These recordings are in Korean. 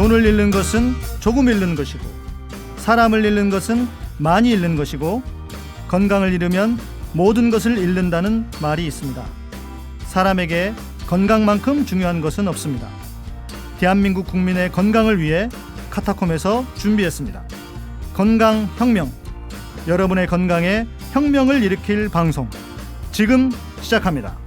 돈을 잃는 것은 조금 잃는 것이고 사람을 잃는 것은 많이 잃는 것이고 건강을 잃으면 모든 것을 잃는다는 말이 있습니다. 사람에게 건강만큼 중요한 것은 없습니다. 대한민국 국민의 건강을 위해 카타콤에서 준비했습니다. 건강혁명, 여러분의 건강에 혁명을 일으킬 방송 지금 시작합니다.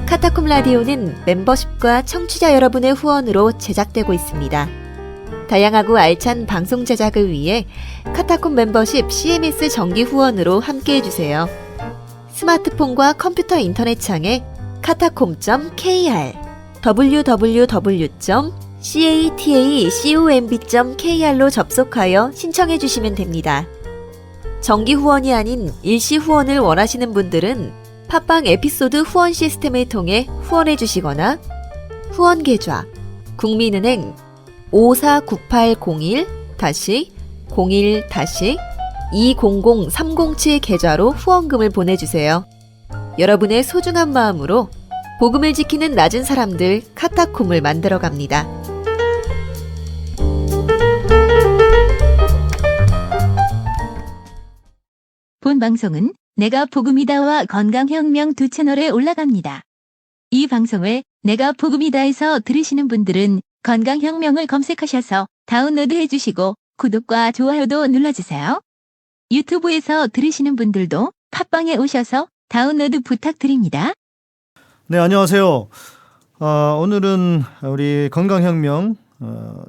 카타콤 라디오는 멤버십과 청취자 여러분의 후원으로 제작되고 있습니다. 다양하고 알찬 방송 제작을 위해 카타콤 멤버십 CMS 정기 후원으로 함께해주세요. 스마트폰과 컴퓨터 인터넷 창에 카타콤.kr www.catacomb.kr로 접속하여 신청해주시면 됩니다. 정기 후원이 아닌 일시 후원을 원하시는 분들은 팟빵 에피소드 후원 시스템을 통해 후원해주시거나 후원 계좌 국민은행 549801-01-200307 계좌로 후원금을 보내주세요. 여러분의 소중한 마음으로 복음을 지키는 낮은 사람들 카타콤을 만들어갑니다. 본 방송은 내가 복음이다와 건강혁명 두 채널에 올라갑니다. 이 방송을 내가 복음이다에서 들으시는 분들은 건강혁명을 검색하셔서 다운로드 해주시고 구독과 좋아요도 눌러주세요. 유튜브에서 들으시는 분들도 팟빵에 오셔서 다운로드 부탁드립니다. 네, 안녕하세요. 오늘은 우리 건강혁명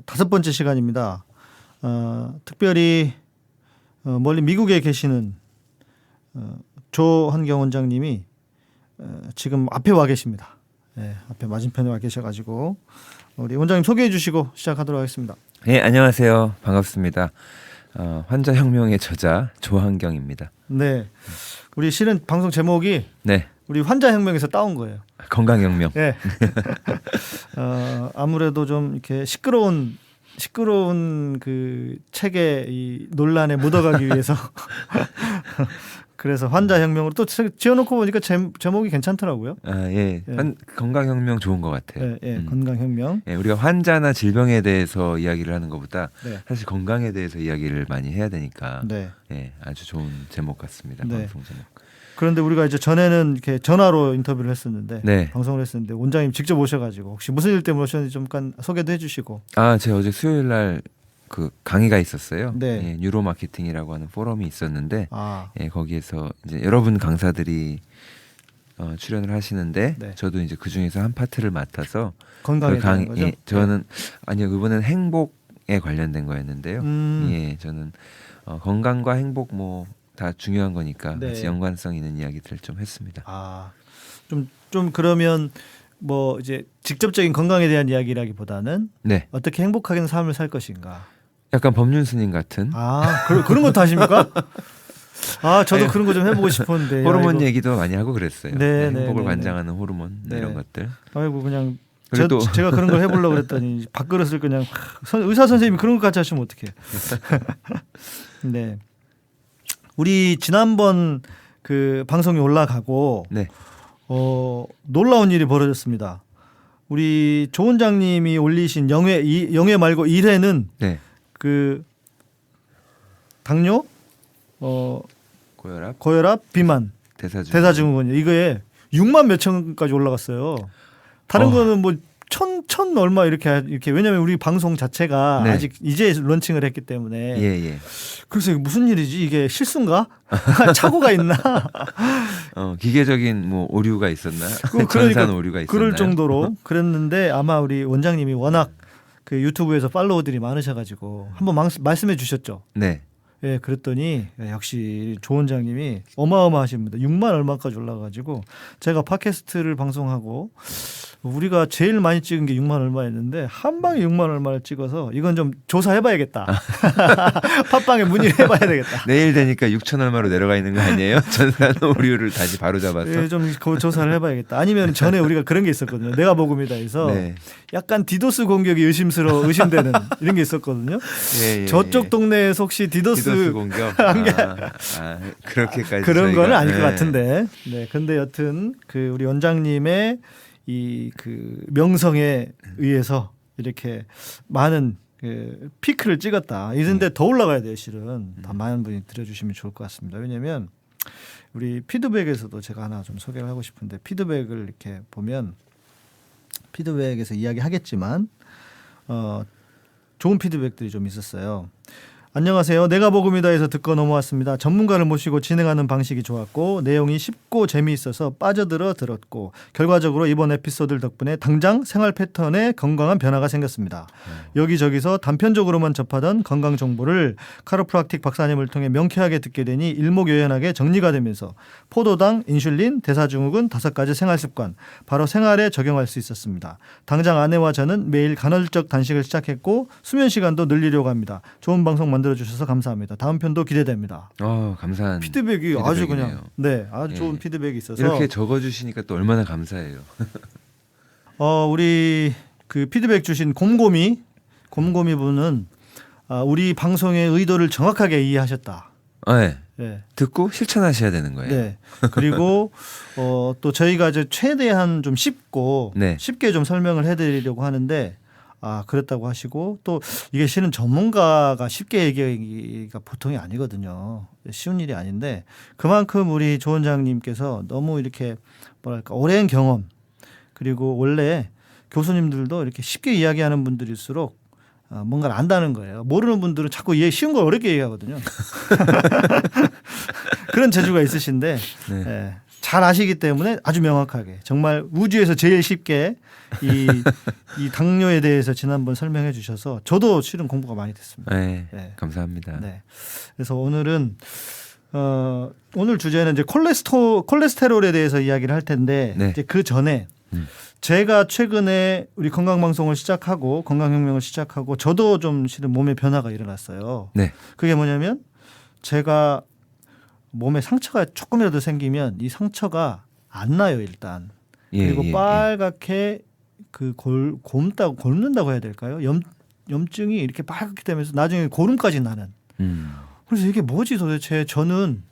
5번째 시간입니다. 특별히 멀리 미국에 계시는 조한경 원장님이 지금 앞에 와 계십니다. 네, 앞에 맞은편에 와 계셔가지고 우리 원장님 소개해 주시고 시작하도록 하겠습니다. 네, 안녕하세요. 반갑습니다. 환자혁명의 저자 조한경입니다. 네, 우리 실은 방송 제목이 네, 우리 환자혁명에서 따온 거예요. 건강혁명. 네. 아무래도 좀 이렇게 시끄러운 그 책의 이 논란에 묻어가기 위해서 그래서 환자혁명으로 또 지어놓고 보니까 제목이 괜찮더라고요. 예. 예. 건강혁명 좋은 것 같아요. 예, 건강혁명. 예, 우리가 환자나 질병에 대해서 이야기를 하는 것보다 네. 사실 건강에 대해서 이야기를 많이 해야 되니까 네. 예, 아주 좋은 제목 같습니다. 네. 방송 제목. 그런데 우리가 이제 전에는 이렇게 전화로 인터뷰를 했었는데 네. 방송을 했었는데 원장님 직접 오셔가지고 혹시 무슨 일 때문에 오셨는지 잠깐 소개도 해주시고. 제가 어제 수요일 날 그 강의가 있었어요. 네. 예, 뉴로 마케팅이라고 하는 포럼이 있었는데 아, 예, 거기에서 이제 여러분 강사들이 출연을 하시는데 네. 저도 이제 그 중에서 한 파트를 맡아서 건강에 그 대한 거죠? 저는 아니요, 이번엔 행복에 관련된 거였는데요. 예, 저는 건강과 행복 뭐 다 중요한 거니까 네. 같이 연관성 있는 이야기들 좀 했습니다. 좀 그러면 뭐 이제 직접적인 건강에 대한 이야기라기보다는 네, 어떻게 행복하게 삶을 살 것인가. 약간 법륜 스님 같은 그런 것도 하십니까? 저도 아유, 그런 거 좀 해보고 싶었는데. 호르몬 아이고. 얘기도 많이 하고 그랬어요. 네, 행복을 네, 관장하는 호르몬 네. 이런 것들. 아이고 그냥 그리고 또 제가 그런 걸 해보려고 그랬더니 밥그릇을 그냥 의사 선생님이 그런 것까지 하시면 어떡해. 네. 우리 지난번 그 방송이 올라가고 네, 놀라운 일이 벌어졌습니다. 우리 조 원장님이 올리신 영회 말고 1회는 네, 그 당뇨, 고혈압, 비만, 대사증후군 이거에 6만 몇천까지 올라갔어요. 다른 거는 뭐 천 얼마 이렇게 왜냐면 우리 방송 자체가 네. 아직 이제 런칭을 했기 때문에 예. 그래서 이게 무슨 일이지 이게 실수인가 착오가 있나 기계적인 뭐 오류가 있었나? 그러니까 전산 오류가 있었나요? 그럴 정도로 그랬는데 아마 우리 원장님이 워낙 그 유튜브에서 팔로워들이 많으셔가지고 한번 말씀해 주셨죠. 네. 예, 그랬더니 역시 조 원장님이 어마어마하십니다. 6만 얼마까지 올라가지고 제가 팟캐스트를 방송하고 우리가 제일 많이 찍은 게 6만 얼마였는데 한 방에 6만 얼마를 찍어서 이건 좀 조사해봐야겠다. 팟빵에 문의를 해봐야 되겠다. 내일 되니까 6천 얼마로 내려가 있는 거 아니에요? 전산 오류를 다시 바로 잡아서. 예, 좀 그 조사를 해봐야겠다. 아니면 전에 우리가 그런 게 있었거든요. 내가 복음이다 해서 네. 약간 디도스 공격이 의심되는 이런 게 있었거든요. 예. 저쪽 동네에서 혹시 디도스 DDoS 공격. 그렇게까지 그런 저희가- 거는 아닐 네. 것 같은데. 네. 근데 여튼 그 우리 원장님의 이 그 명성에 의해서 이렇게 많은 그 피크를 찍었다. 이런데 더 올라가야 돼요, 실은. 더 많은 분이 들어주시면 좋을 것 같습니다. 왜냐하면 우리 피드백에서도 제가 하나 좀 소개를 하고 싶은데 피드백을 이렇게 보면 피드백에서 이야기하겠지만 좋은 피드백들이 좀 있었어요. 안녕하세요. 내가 복음이다에서 듣고 넘어왔습니다. 전문가를 모시고 진행하는 방식이 좋았고 내용이 쉽고 재미있어서 빠져들어 들었고 결과적으로 이번 에피소드 덕분에 당장 생활 패턴에 건강한 변화가 생겼습니다. 여기저기서 단편적으로만 접하던 건강 정보를 카로프락틱 박사님을 통해 명쾌하게 듣게 되니 일목요연하게 정리가 되면서 포도당, 인슐린, 대사증후군 5가지 생활습관 바로 생활에 적용할 수 있었습니다. 당장 아내와 저는 매일 간헐적 단식을 시작했고 수면 시간도 늘리려고 합니다. 좋은 방송 만들어주셔서 감사합니다. 다음 편도 기대됩니다. 감사한 피드백이 아주 피드백이네요. 그냥 아주 예. 좋은 피드백이 있어서 이렇게 적어주시니까 또 얼마나 감사해요. 우리 그 피드백 주신 곰곰이 분은 우리 방송의 의도를 정확하게 이해하셨다. 네. 네. 듣고 실천하셔야 되는 거예요. 네. 그리고 또 저희가 이제 최대한 좀 쉽고 네. 쉽게 좀 설명을 해드리려고 하는데 그랬다고 하시고 또 이게 실은 전문가가 쉽게 얘기하기가 보통이 아니거든요. 쉬운 일이 아닌데 그만큼 우리 조 원장님께서 너무 이렇게 뭐랄까 오랜 경험 그리고 원래 교수님들도 이렇게 쉽게 이야기하는 분들일수록 뭔가를 안다는 거예요. 모르는 분들은 자꾸 쉬운 걸 어렵게 얘기하거든요. 그런 재주가 있으신데 네. 예, 잘 아시기 때문에 아주 명확하게 정말 우주에서 제일 쉽게 이 당뇨에 대해서 지난번 설명해 주셔서 저도 실은 공부가 많이 됐습니다. 네. 네. 감사합니다. 네. 그래서 오늘은 오늘 주제는 이제 콜레스테롤에 대해서 이야기를 할 텐데 네. 이제 그 전에 제가 최근에 우리 건강방송을 시작하고 건강혁명을 시작하고 저도 좀 실은 몸에 변화가 일어났어요. 네. 그게 뭐냐면 제가 몸에 상처가 조금이라도 생기면 이 상처가 안 나요 일단. 그리고 빨갛게 그 곪는다고 해야 될까요? 염증이 이렇게 빨갛게 되면서 나중에 고름까지 나는. 그래서 이게 뭐지 도대체. 저는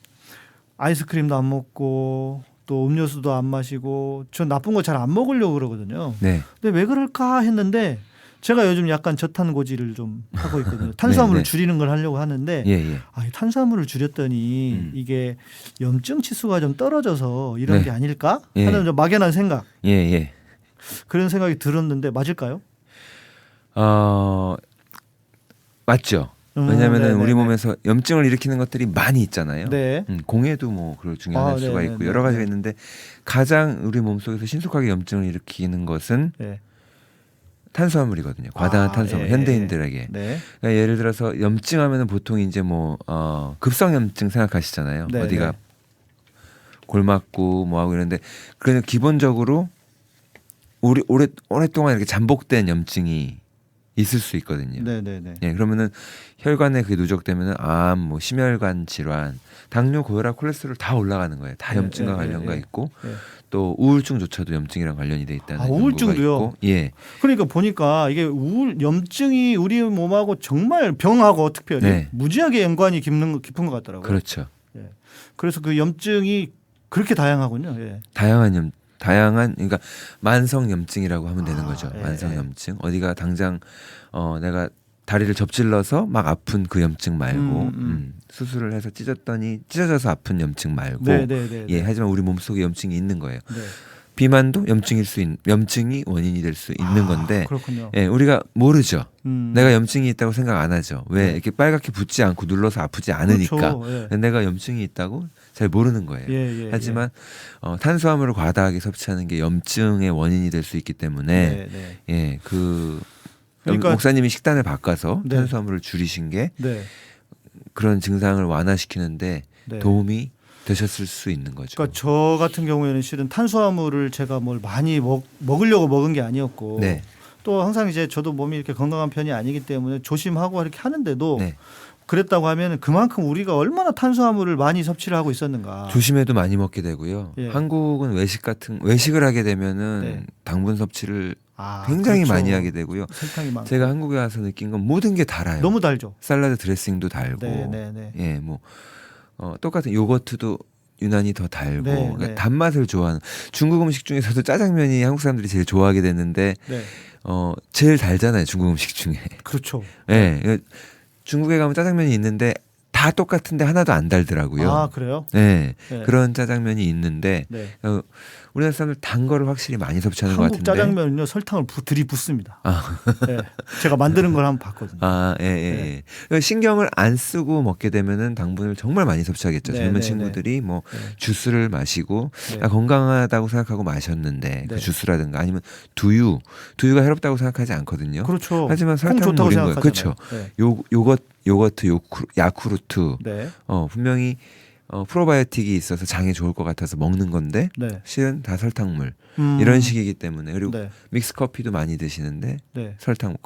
아이스크림도 안 먹고 또 음료수도 안 마시고 전 나쁜 거 잘 안 먹으려고 그러거든요. 네. 근데 왜 그럴까 했는데 제가 요즘 약간 저탄고지를 좀 하고 있거든요. 탄수화물을 네. 줄이는 걸 하려고 하는데 이 탄수화물을 줄였더니 이게 염증 치수가 좀 떨어져서 이런 네. 게 아닐까 예. 하는 좀 막연한 생각. 예. 그런 생각이 들었는데 맞을까요? 맞죠. 왜냐하면 네네네. 우리 몸에서 염증을 일으키는 것들이 많이 있잖아요. 네. 공해도 뭐 그럴 중에 하나일 수가 네네네. 있고 여러 가지가 있는데 가장 우리 몸속에서 신속하게 염증을 일으키는 것은 네. 탄수화물이거든요. 과다한 탄수화물. 예. 현대인들에게. 네. 그러니까 예를 들어서 염증하면은 보통 이제 뭐 급성염증 생각하시잖아요. 네네. 어디가 골맞고 뭐하고 이런데 그냥 기본적으로 우리 오랫동안 이렇게 잠복된 염증이 있을 수 있거든요. 네네네. 예, 그러면은 혈관에 그게 누적되면은 암, 뭐 심혈관 질환, 당뇨, 고혈압, 콜레스테롤 다 올라가는 거예요. 다 염증과 관련가 있고 또 우울증조차도 염증이랑 관련이 돼 있다는 연구가 우울증도요? 있고. 예. 그러니까 보니까 이게 염증이 우리 몸하고 정말 병하고 특별히 네. 무지하게 연관이 깊은 것 같더라고요. 그렇죠. 그래서 그 염증이 그렇게 다양하군요. 예. 다양한 그러니까 만성 염증이라고 하면 되는 거죠. 예, 만성 예. 염증. 어디가 당장 내가 다리를 접질러서 막 아픈 그 염증 말고 수술을 해서 찢어져서 아픈 염증 말고 네네네. 예, 하지만 우리 몸속에 염증이 있는 거예요. 네. 비만도 염증이 원인이 될 수 있는 건데 그렇군요. 예, 우리가 모르죠. 음. 내가 염증이 있다고 생각 안 하죠. 왜 네. 이렇게 빨갛게 붓지 않고 눌러서 아프지 않으니까. 그렇죠. 예. 내가 염증이 있다고 잘 모르는 거예요. 예, 하지만 탄수화물을 과다하게 섭취하는 게 염증의 원인이 될 수 있기 때문에 네. 예, 그러니까- 목사님이 식단을 바꿔서 네. 탄수화물을 줄이신 게 네. 그런 증상을 완화시키는데 네. 도움이 되셨을 수 있는 거죠. 그러니까 저 같은 경우에는 실은 탄수화물을 제가 뭘 많이 먹으려고 먹은 게 아니었고 네. 또 항상 이제 저도 몸이 이렇게 건강한 편이 아니기 때문에 조심하고 이렇게 하는데도 네. 그랬다고 하면 그만큼 우리가 얼마나 탄수화물을 많이 섭취를 하고 있었는가. 조심해도 많이 먹게 되고요. 예. 한국은 외식을 하게 되면은 네. 당분 섭취를 굉장히 그렇죠. 많이 하게 되고요. 설탕이 많고. 제가 한국에 와서 느낀 건 모든 게 달아요. 너무 달죠. 샐러드 드레싱도 달고, 네. 예, 뭐 똑같은 요거트도 유난히 더 달고, 네, 그러니까 네. 단맛을 좋아하는 중국 음식 중에서도 짜장면이 한국 사람들이 제일 좋아하게 됐는데, 네. 제일 달잖아요, 중국 음식 중에. 그렇죠. 예, 중국에 가면 짜장면이 있는데 다 똑같은데 하나도 안 달더라고요. 아, 그래요? 네, 네. 그런 짜장면이 있는데 네. 우리나라 사람들 단 거를 확실히 많이 섭취하는 것 한국 같은데. 짜장면은요 설탕을 들이붓습니다. 네. 제가 만드는 걸 한번 봤거든요. 예. 신경을 안 쓰고 먹게 되면은 당분을 정말 많이 섭취하겠죠. 네, 젊은 네, 친구들이 뭐 네. 주스를 마시고 네. 건강하다고 생각하고 마셨는데 그 네. 주스라든가 아니면 두유가 해롭다고 생각하지 않거든요. 그렇죠. 하지만 콩 좋다고 설탕물인 거예요. 생각하잖아요. 그렇죠. 요거트, 야쿠르트 네. 분명히 프로바이오틱이 있어서 장에 좋을 것 같아서 먹는 건데 네. 실은 다 설탕물 음. 이런 식이기 때문에 그리고 네. 믹스 커피도 많이 드시는데 네. 설탕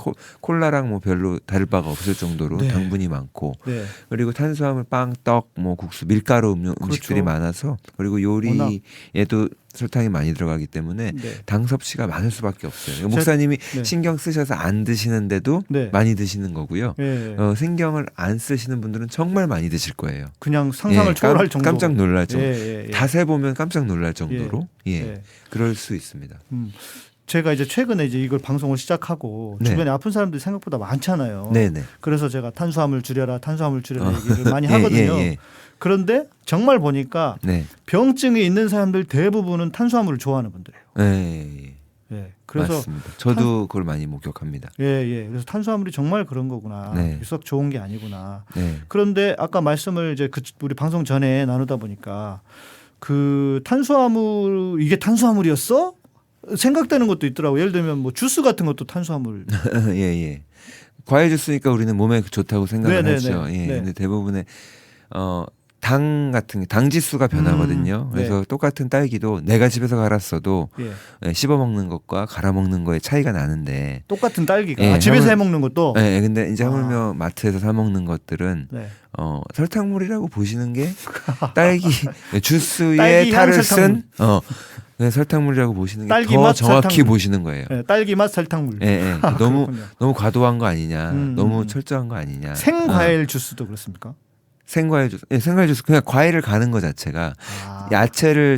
콜라랑 뭐 별로 다를 바가 없을 정도로 네. 당분이 많고 네. 그리고 탄수화물 빵, 떡, 뭐 국수, 밀가루 음식들이 그렇죠. 많아서 그리고 요리에도 설탕이 많이 들어가기 때문에 네. 당 섭취가 많을 수밖에 없어요. 목사님이 네. 신경 쓰셔서 안 드시는데도 네. 많이 드시는 거고요. 예. 신경을 안 쓰시는 분들은 정말 많이 드실 거예요. 그냥 상상을 예, 초월할 정도. 깜짝 놀랄 정도. 예. 다 세보면 깜짝 놀랄 정도로 예. 그럴 수 있습니다. 제가 이제 최근에 이제 이걸 방송을 시작하고 네. 주변에 아픈 사람들이 생각보다 많잖아요. 네네. 그래서 제가 탄수화물 줄여라 얘기를 많이 하거든요. 예. 그런데 정말 보니까 네. 병증이 있는 사람들 대부분은 탄수화물을 좋아하는 분들이에요. 네. 예. 그래서 맞습니다. 저도 그걸 많이 목격합니다. 예. 그래서 탄수화물이 정말 그런 거구나. 네. 썩 좋은 게 아니구나. 네. 그런데 아까 말씀을 이제 우리 방송 전에 나누다 보니까 그 탄수화물 이게 탄수화물이었어? 생각되는 것도 있더라고. 예를 들면 뭐 주스 같은 것도 탄수화물. 예. 과일 주스니까 우리는 몸에 좋다고 생각을 네네네. 하죠. 예. 네. 근데 대부분의 당 같은 게 당 지수가 변하거든요. 네. 그래서 똑같은 딸기도 내가 집에서 갈았어도 예. 씹어 먹는 것과 갈아 먹는 거에 차이가 나는데. 똑같은 딸기가 예, 집에서 해 먹는 것도. 네, 근데 이제 하물며 마트에서 사 먹는 것들은 네. 설탕물이라고 보시는 게 딸기 주스에 딸기 향 탈을 설탕물. 쓴 설탕물이라고 보시는 게 딸기 더 맛 정확히 설탕물. 보시는 거예요. 네, 딸기 맛 설탕물. 예. 그렇군요. 너무 과도한 거 아니냐, 음. 너무 철저한 거 아니냐. 생과일 주스도 그렇습니까? 생과일 주스, 생과일 주스 그냥 과일을 가는 거 자체가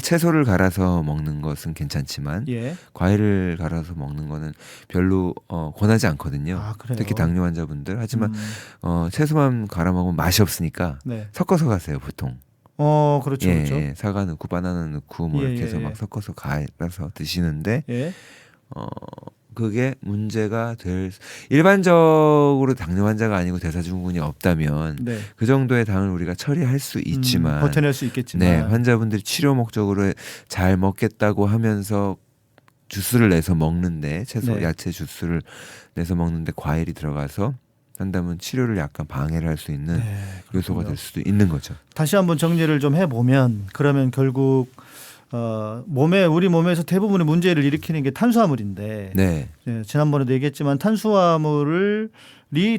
채소를 갈아서 먹는 것은 괜찮지만 예. 과일을 갈아서 먹는 거는 별로 권하지 않거든요. 그래요? 특히 당뇨 환자분들. 하지만 채소만 갈아 먹으면 맛이 없으니까 네. 섞어서 가세요 보통. 그렇죠. 그렇죠. 예, 사과 넣고 바나나 넣고 뭐 이렇게 해서 막 섞어서 갈아서 드시는데 예. 그게 문제가 일반적으로 당뇨 환자가 아니고 대사증후군이 없다면 네. 그 정도의 당을 우리가 처리할 수 있지만 버텨낼 수 있겠지만. 네, 환자분들이 치료 목적으로 잘 먹겠다고 하면서 주스를 내서 먹는데 네. 야채 주스를 내서 먹는데 과일이 들어가서 한다면 치료를 약간 방해를 할 수 있는 네, 요소가 그렇군요. 될 수도 있는 거죠. 다시 한번 정리를 좀 해보면 그러면 결국 우리 몸에서 대부분의 문제를 일으키는 게 탄수화물인데 네, 예, 지난번에도 얘기했지만 탄수화물이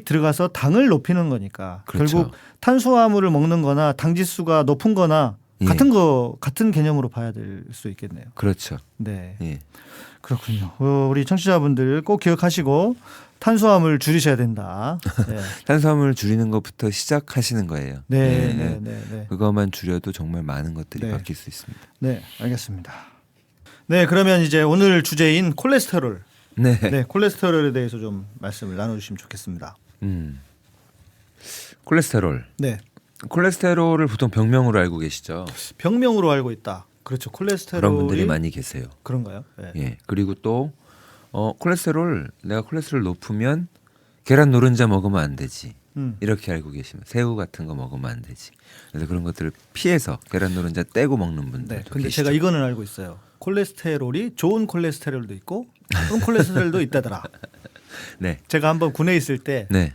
들어가서 당을 높이는 거니까 그렇죠. 결국 탄수화물을 먹는 거나 당 지수가 높은 거나 예. 같은 개념으로 봐야 될 수 있겠네요. 그렇죠. 네. 예. 그렇군요. 우리 청취자분들 꼭 기억하시고 탄수화물 줄이셔야 된다. 네. 탄수화물 줄이는 것부터 시작하시는 거예요. 네. 그것만 줄여도 정말 많은 것들이 네. 바뀔 수 있습니다. 네, 알겠습니다. 네, 그러면 이제 오늘 주제인 콜레스테롤. 네. 콜레스테롤에 대해서 좀 말씀을 나눠주시면 좋겠습니다. 콜레스테롤. 네, 콜레스테롤을 보통 병명으로 알고 계시죠? 병명으로 알고 있다. 그렇죠. 콜레스테롤이 그런 분들이 많이 계세요. 그런가요? 네. 예. 그리고 또 내가 콜레스테롤 높으면 계란 노른자 먹으면 안 되지. 이렇게 알고 계시면 새우 같은 거 먹으면 안 되지. 그래서 그런 것들을 피해서 계란 노른자 떼고 먹는 분들. 네. 근데 제가 이거는 알고 있어요. 콜레스테롤이 좋은 콜레스테롤도 있고 나쁜 콜레스테롤도 있다더라. 네. 제가 한번 군에 있을 때 네.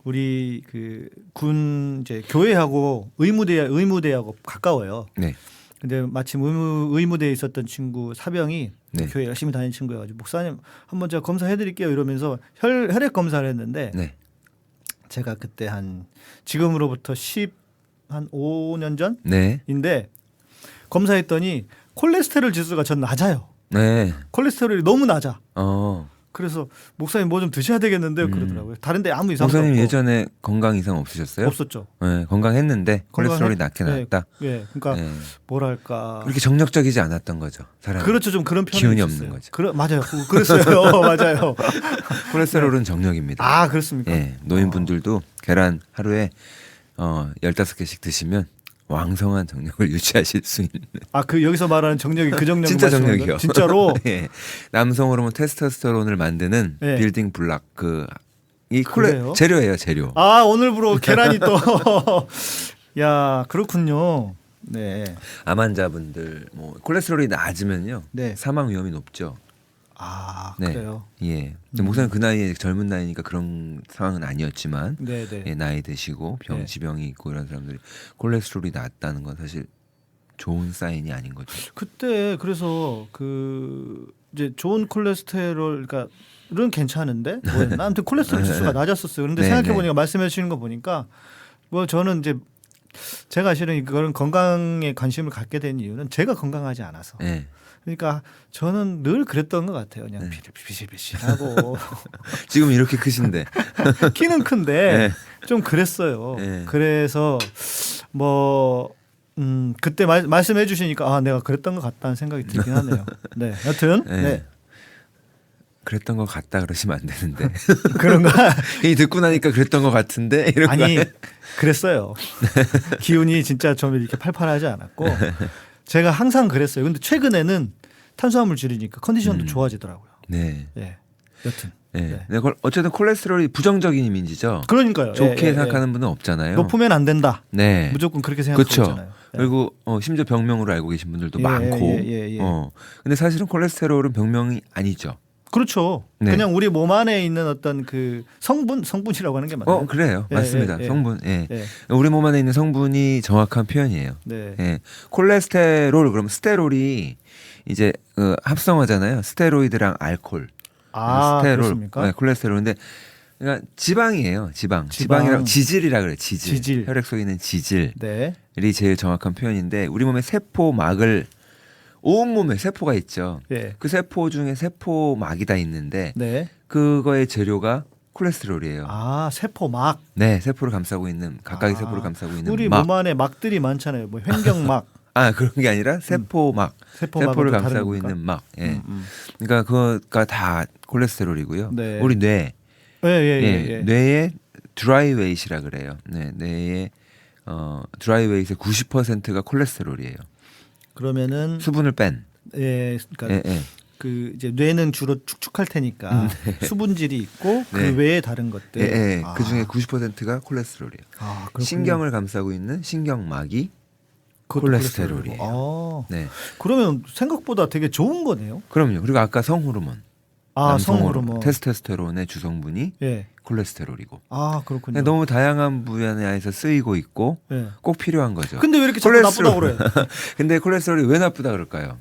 우리 그 군 이제 교회하고 의무대하고 가까워요. 네. 근데 마침 의무대에 있었던 친구 사병이 네. 교회 열심히 다니는 친구여가지고 목사님 한번 제가 검사해드릴게요 이러면서 혈액 검사를 했는데 네. 제가 그때 지금으로부터 5년 네. 전인데 검사했더니 콜레스테롤 지수가 전 낮아요. 네. 콜레스테롤이 너무 낮아. 그래서 목사님 뭐 좀 드셔야 되겠는데요 그러더라고요. 다른데 아무 이상도 목사님 없고. 예전에 건강 이상 없으셨어요? 없었죠. 네, 건강했는데 콜레스테롤이 낮게 네, 나왔다. 예, 그러니까 네. 뭐랄까. 그렇게 정력적이지 않았던 거죠. 사람. 그렇죠, 좀 그런 편이 기운이 있었어요. 없는 거죠. 맞아요, 그랬어요. 맞아요. 콜레스테롤은 정력입니다. 아 그렇습니까? 예, 노인분들도 계란 하루에 15개씩 드시면 왕성한 정력을 유지하실 수 있는 아 그 여기서 말하는 정력이 그 정력 진짜 정력이요. 진짜로. 예, 남성 호르몬 테스토스테론을 만드는 네. 빌딩 블락 이 그래요? 재료예요, 재료. 아 오늘부로 계란이 또. 야 그렇군요. 네. 암 환자분들 뭐 콜레스테롤이 낮으면요. 네. 사망 위험이 높죠. 아 네. 그래요. 예. 목사님 그 나이에 젊은 나이니까 그런 상황은 아니었지만 네네. 예, 나이 드시고 네. 지병이 있고 이런 사람들이 콜레스테롤이 낮다는 건 사실 좋은 사인이 아닌 거죠. 그때 그래서 그 이제 좋은 콜레스테롤 그러니까는 괜찮은데 뭐였나? 아무튼 콜레스테롤 지수가 낮았었어요. 그런데 네, 생각해 네. 보니까 말씀해 주시는 거 보니까 뭐 저는 이제 제가 실은 그런 건강에 관심을 갖게 된 이유는 제가 건강하지 않아서. 예. 그러니까 저는 늘 그랬던 것 같아요. 그냥 네. 비실비실하고 지금 이렇게 크신데. 키는 큰데 네. 좀 그랬어요. 네. 그래서 뭐 그때 말씀해 주시니까 아 내가 그랬던 것 같다는 생각이 들긴 하네요. 네, 여튼 네. 네. 그랬던 것 같다 그러시면 안 되는데. 그런가? 이 듣고 나니까 그랬던 것 같은데 이런 아니 거. 그랬어요. 기운이 진짜 좀 이렇게 팔팔하지 않았고 제가 항상 그랬어요. 근데 최근에는 탄수화물 줄이니까 컨디션도 좋아지더라고요. 네. 예. 여튼. 예. 네. 네. 어쨌든 콜레스테롤이 부정적인 이미지죠. 그러니까요. 좋게 예, 예, 생각하는 분은 없잖아요. 높으면 안 된다. 네. 무조건 그렇게 생각하고 그렇죠. 있잖아요. 예. 그리고 심지어 병명으로 알고 계신 분들도 예, 많고. 예. 근데 사실은 콜레스테롤은 병명이 아니죠. 그렇죠. 네. 그냥 우리 몸 안에 있는 어떤 그 성분이라고 하는 게 맞나요? 그래요. 예, 맞습니다. 예, 예. 성분. 예. 예. 우리 몸 안에 있는 성분이 정확한 표현이에요. 네. 예. 콜레스테롤 그럼 스테롤이 이제 합성어잖아요. 스테로이드랑 알코올. 아, 스테롤. 그렇습니까? 네, 콜레스테롤인데 그러니까 지방이에요. 지방이라고 지질이라 그래. 지질. 혈액 속에 있는 지질이 네. 제일 정확한 표현인데 우리 몸의 세포막을 온몸에 세포가 있죠. 예. 그 세포 중에 세포막이 다 있는데 네. 그거의 재료가 콜레스테롤이에요. 아, 세포막. 네, 세포를 감싸고 있는 각각의 아, 세포를 감싸고 있는 우리 막. 몸 안에 막들이 많잖아요. 뭐 횡격막, 그런 게 아니라 세포막. 세포막은 세포를 또 다른 감싸고 겁니까? 있는 막. 예. 음. 그러니까 그거가 다 콜레스테롤이고요. 네. 우리 뇌. 예. 뇌의 드라이 웨이트라 그래요. 네, 뇌의 드라이 웨이트의 90%가 콜레스테롤이에요. 그러면은 수분을 뺀. 그러니까 예. 그 이제 뇌는 주로 축축할 테니까 수분질이 있고 그 네. 외에 다른 것들. 예. 아. 그 중에 90%가 콜레스테롤이에요. 아, 그렇군요. 신경을 감싸고 있는 신경막이 그것도 콜레스테롤이에요. 아, 네. 그러면 생각보다 되게 좋은 거네요. 그럼요. 그리고 아까 성호르몬. 아, 남성 성호르몬. 테스토스테론의 주성분이 예. 콜레스테롤이고. 아, 그렇군요. 그러니까 너무 다양한 분야에서 쓰이고 있고 예. 꼭 필요한 거죠. 근데 왜 이렇게 자꾸 나쁘다고 그래? 근데 콜레스테롤이 왜 나쁘다 그럴까요?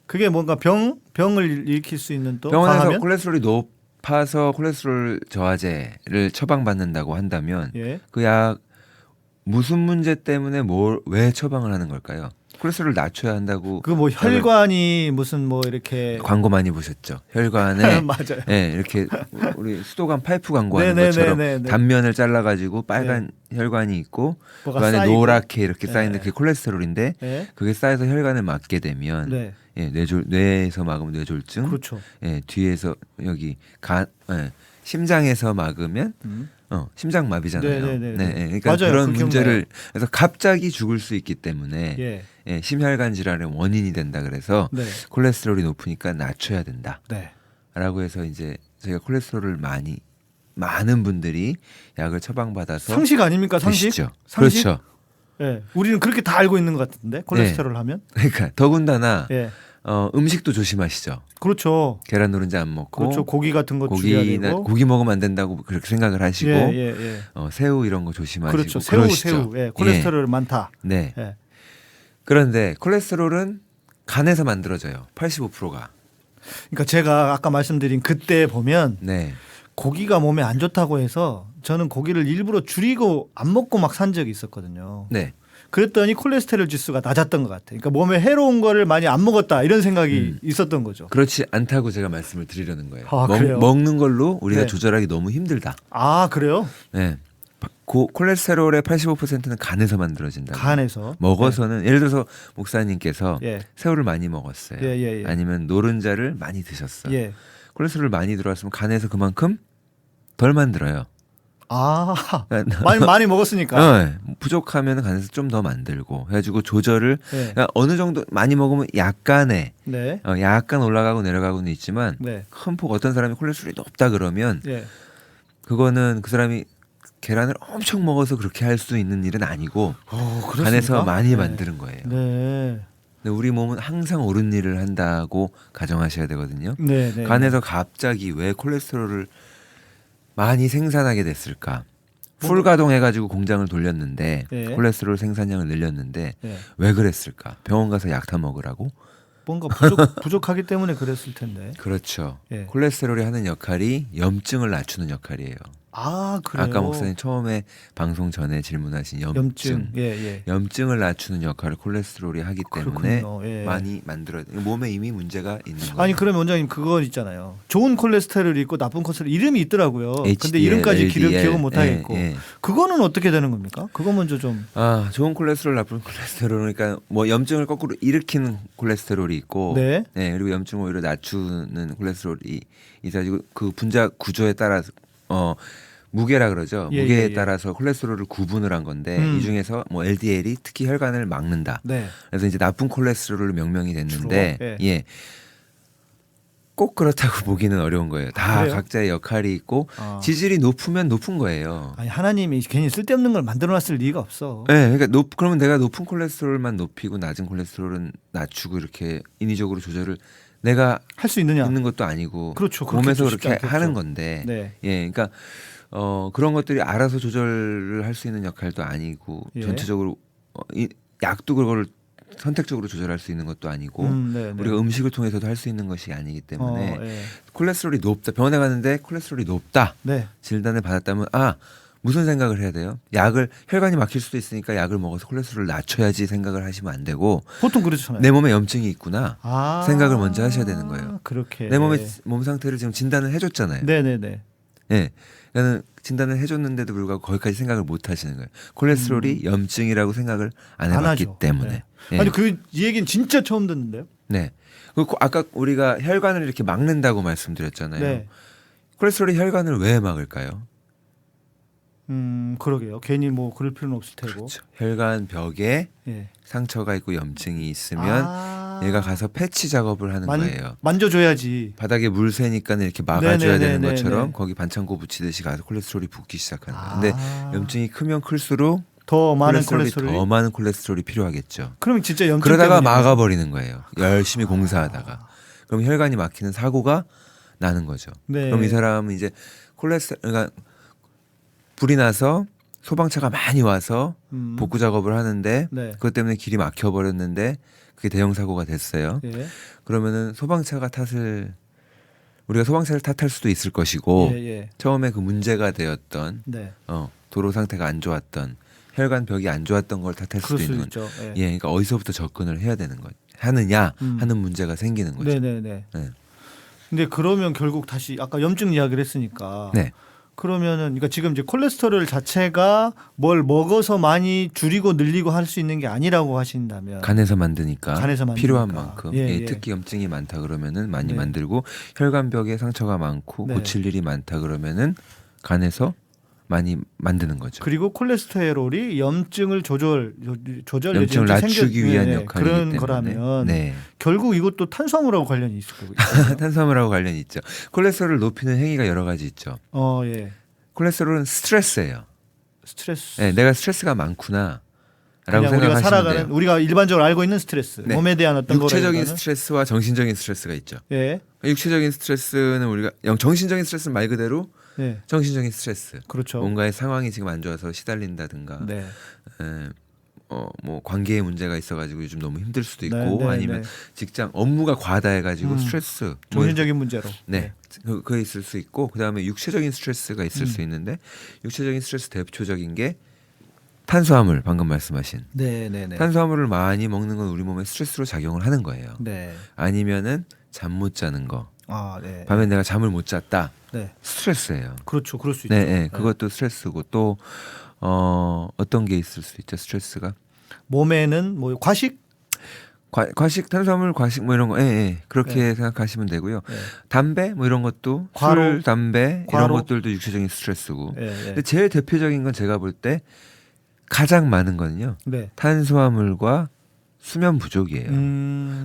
그게 뭔가 병을 일으킬 수 있는 또 병원에서 과하면? 콜레스테롤이 높아서 콜레스테롤 저하제를 처방받는다고 한다면 예. 그 약 무슨 문제 때문에 왜 처방을 하는 걸까요? 콜레스테롤을 낮춰야 한다고 그 뭐 혈관이 무슨 뭐 이렇게 광고 많이 보셨죠? 혈관에 맞아요. 예, 이렇게 우리 수도관 파이프 광고하는 네네네네네. 것처럼 단면을 잘라가지고 빨간 혈관이 있고 그 뭐가 안에 쌓이고. 노랗게 이렇게 쌓이는 네. 그게 콜레스테롤인데 예. 그게 쌓여서 혈관을 막게 되면 네. 예, 뇌에서 막으면 뇌졸중, 그렇죠. 예, 뒤에서 여기 심장에서 막으면 심장마비잖아요. 네네네네. 네, 예, 그러니까 맞아요. 그런 그 문제를 그래서 갑자기 죽을 수 있기 때문에 예. 예, 심혈관 질환의 원인이 된다 그래서 네. 콜레스테롤이 높으니까 낮춰야 된다. 네. 라고 해서 이제 저희가 콜레스테롤을 많은 분들이 약을 처방받아서 상식 아닙니까? 상식? 드시죠. 상식? 그렇죠. 예. 우리는 그렇게 다 알고 있는 것 같은데 콜레스테롤 하면. 그러니까 더군다나 예. 음식도 조심하시죠. 그렇죠. 계란 노른자 안 먹고 그렇죠. 고기 같은 거 줄여야 되고. 고기 먹으면 안 된다고 그렇게 생각을 하시고 예. 새우 이런 거 조심하시고 그렇죠. 그러시죠. 새우. 예. 콜레스테롤 많다. 네. 예. 그런데 콜레스테롤은 간에서 만들어져요. 85%가. 그러니까 제가 아까 말씀드린 그때 보면 네. 고기가 몸에 안 좋다고 해서 저는 고기를 일부러 줄이고 안 먹고 막 산 적이 있었거든요. 네. 그랬더니 콜레스테롤 지수가 낮았던 것 같아. 그러니까 몸에 해로운 거를 많이 안 먹었다 이런 생각이 있었던 거죠. 그렇지 않다고 제가 말씀을 드리려는 거예요. 아, 그래요? 먹는 걸로 우리가 네. 조절하기 너무 힘들다. 아 그래요? 네. 콜레스테롤의 85%는 간에서 만들어진다. 간에서 먹어서는 예를 들어서 목사님께서 예. 새우를 많이 먹었어요. 예. 아니면 노른자를 많이 드셨어요. 예. 콜레스테롤 많이 들어왔으면 간에서 그만큼 덜 만들어요. 아 그러니까 많이 먹었으니까. 네. 부족하면 간에서 좀 더 만들고 해가지고 조절을 네. 그러니까 어느 정도 많이 먹으면 약간의 네. 약간 올라가고 내려가고는 있지만 네. 큰 폭 어떤 사람이 콜레스테롤이 높다 그러면 예. 그거는 그 사람이 계란을 엄청 먹어서 그렇게 할 수 있는 일은 아니고 그렇습니까? 간에서 많이 네. 만드는 거예요. 네. 근데 우리 몸은 항상 옳은 일을 한다고 가정하셔야 되거든요. 네. 간에서 갑자기 왜 콜레스테롤을 많이 생산하게 됐을까? 풀 가동해가지고 공장을 돌렸는데 예. 콜레스테롤 생산량을 늘렸는데 예. 왜 그랬을까? 병원 가서 약 타 먹으라고? 뭔가 부족하기 때문에 그랬을 텐데. 그렇죠. 예. 콜레스테롤이 하는 역할이 염증을 낮추는 역할이에요. 아 그래요. 아까 목사님 처음에 방송 전에 질문하신 염증. 예. 염증을 낮추는 역할을 콜레스테롤이 하기 때문에 그렇군요. 예. 많이 만들어야 돼요. 몸에 이미 문제가 있는 거예요. 아니 그러면 원장님 그거 있잖아요. 좋은 콜레스테롤이 있고 나쁜 콜레스테롤 이름이 있더라고요. 근데 HDL, 이름까지 LDL. 기억은 못 하겠고. 예. 그거는 어떻게 되는 겁니까? 그거 먼저 좀. 아, 좋은 콜레스테롤, 나쁜 콜레스테롤, 그러니까 뭐 염증을 거꾸로 일으키는 콜레스테롤이 있고, 네. 그리고 염증을 오히려 낮추는 콜레스테롤이 있어가지고 그 분자 구조에 따라서 무게라 그러죠. 예, 무게에 예. 따라서 콜레스테롤을 구분을 한 건데 음. 이 중에서 뭐 LDL이 특히 혈관을 막는다. 네. 그래서 이제 나쁜 콜레스테롤로 명명이 됐는데, 주로? 예. 꼭 그렇다고 보기는 어려운 거예요. 다 그래요? 각자의 역할이 있고 아. 지질이 높으면 높은 거예요. 아니 하나님이 괜히 쓸데없는 걸 만들어놨을 리가 없어. 네, 그러니까 그러면 내가 높은 콜레스테롤만 높이고 낮은 콜레스테롤은 낮추고 이렇게 인위적으로 조절을 내가 할 수 있느냐? 있는 것도 아니고 그렇죠. 몸에서 그렇겠죠. 쉽지 그렇게 않겠죠. 하는 건데, 네. 예, 그러니까 그런 것들이 알아서 조절을 할 수 있는 역할도 아니고 예. 전체적으로 약도 그걸 선택적으로 조절할 수 있는 것도 아니고 네. 우리가 음식을 통해서도 할 수 있는 것이 아니기 때문에 예. 콜레스테롤이 높다 병원에 갔는데 콜레스테롤이 높다 네. 진단을 받았다면 무슨 생각을 해야 돼요? 혈관이 막힐 수도 있으니까 약을 먹어서 콜레스테롤을 낮춰야지 생각을 하시면 안 되고 보통 그렇잖아요. 내 몸에 염증이 있구나 아, 생각을 먼저 하셔야 되는 거예요. 그렇게. 내 몸 상태를 지금 진단을 해줬잖아요. 네네네. 예, 그러니까 진단을 해줬는데도 불구하고 거기까지 생각을 못 하시는 거예요. 콜레스테롤이 염증이라고 생각을 안 해봤기 하죠. 때문에. 네. 예. 아니 이 얘기는 진짜 처음 듣는데요. 네. 그리고 아까 우리가 혈관을 이렇게 막는다고 말씀드렸잖아요. 네. 콜레스테롤이 혈관을 왜 막을까요? 그러게요. 괜히 뭐 그럴 필요는 없을 테고. 그렇죠. 혈관 벽에 예. 상처가 있고 염증이 있으면 얘가 가서 패치 작업을 하는 거예요. 만져줘야지. 바닥에 물 새니까 이렇게 막아줘야 되는 네네네네네. 것처럼 거기 반창고 붙이듯이 가서 콜레스테롤이 붓기 시작하는 거예요. 근데 아. 염증이 크면 클수록 더 많은 콜레스테롤이 콜레스테롤이. 더 많은 콜레스테롤이 필요하겠죠. 그러면 진짜 염증 그러다가 때문이네요. 막아버리는 거예요. 열심히 공사하다가. 그럼 혈관이 막히는 사고가 나는 거죠. 네. 그럼 이 사람은 이제 그러니까 불이 나서 소방차가 많이 와서 복구 작업을 하는데 네. 그것 때문에 길이 막혀버렸는데 그게 대형 사고가 됐어요. 예. 그러면은 우리가 소방차를 탓할 수도 있을 것이고 예. 처음에 그 문제가 되었던 네. 도로 상태가 안 좋았던 혈관 벽이 안 좋았던 걸 탓할 수도 그럴 수 있는 있죠. 예. 예, 그러니까 어디서부터 접근을 해야 되는 거 하느냐 하는 문제가 생기는 거죠. 네네네. 네. 근데 그러면 결국 다시 아까 염증 이야기를 했으니까. 네. 그러면은 그러니까 지금 이제 콜레스테롤 자체가 뭘 먹어서 많이 줄이고 늘리고 할 수 있는 게 아니라고 하신다면 간에서 만드니까 간에서 만드니까. 필요한 만큼 예. 특히 염증이 많다 그러면은 많이 네. 만들고 혈관벽에 상처가 많고 네. 고칠 일이 많다 그러면은 간에서 많이 만드는 거죠. 그리고 콜레스테롤이 염증을 조절 염증을 낮추기 위한 역할이기 그런 때문에 거라면 네. 결국 이것도 탄수화물하고 관련이 있을 거고. 탄수화물하고 관련이 있죠. 콜레스테롤을 높이는 행위가 여러 가지 있죠. 예. 콜레스테롤은 스트레스예요. 스트레스. 네, 내가 스트레스가 많구나. 라고 그냥 우리가 생각하시면 살아가는 돼요. 우리가 일반적으로 알고 있는 스트레스, 네. 몸에 대한 어떤 육체적인 거라기보다는- 스트레스와 정신적인 스트레스가 있죠. 예, 육체적인 스트레스는 우리가 정신적인 스트레스는 말 그대로 예, 정신적인 스트레스. 그렇죠. 뭔가의 상황이 지금 안 좋아서 시달린다든가, 네, 뭐 관계에 문제가 있어가지고 요즘 너무 힘들 수도 있고, 네, 네, 아니면 네. 직장 업무가 과다해가지고 스트레스, 뭐 정신적인 문제로. 네, 그게 있을 수 있고, 그 다음에 육체적인 스트레스가 있을 수 있는데, 육체적인 스트레스 대표적인 게 탄수화물 방금 말씀하신 네, 네, 네. 탄수화물을 많이 먹는 건 우리 몸에 스트레스로 작용을 하는 거예요. 네. 아니면은 잠 못 자는 거. 아, 네. 밤에 내가 잠을 못 잤다. 네. 스트레스예요. 그렇죠. 그럴 수 있죠. 네, 네. 그것도 스트레스고 또 어떤 게 있을 수 있죠? 스트레스가 몸에는 뭐 과식? 과식, 탄수화물, 과식 뭐 이런 거, 예, 예. 그렇게 네. 생각하시면 되고요. 네. 담배 뭐 이런 것도 과로, 술, 담배 과로. 이런 것들도 육체적인 스트레스고. 네, 네. 근데 제일 대표적인 건 제가 볼 때 가장 많은 거는요. 네. 탄수화물과 수면 부족이에요.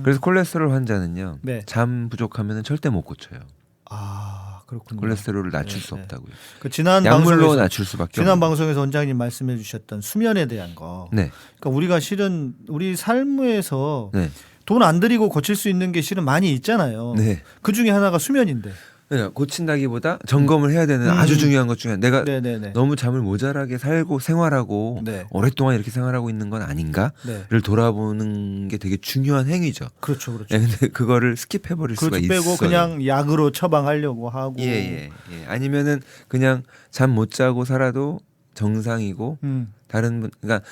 그래서 콜레스테롤 환자는요. 네. 잠 부족하면 절대 못 고쳐요. 아, 그렇군요. 콜레스테롤을 낮출 네, 수 네. 없다고요. 그 지난 약물로 방송에서 낮출 수밖에 지난 없는 방송에서 원장님 말씀해 주셨던 수면에 대한 거. 네. 그러니까 우리가 실은 우리 삶에서 네. 돈 안 들이고 고칠 수 있는 게 실은 많이 있잖아요. 네. 그 중에 하나가 수면인데. 그러니까 고친다기보다 점검을 해야 되는 아주 중요한 것 중에 내가 네네네. 너무 잠을 모자라게 살고 생활하고 네. 오랫동안 이렇게 생활하고 있는 건 아닌가를 네. 돌아보는 게 되게 중요한 행위죠. 그렇죠, 그렇죠. 네, 근데 그거를 스킵해 버릴 수가 그렇죠. 있어요. 빼고 그냥 약으로 처방하려고 하고. 예. 아니면은 그냥 잠 못 자고 살아도 정상이고 다른 분 그러니까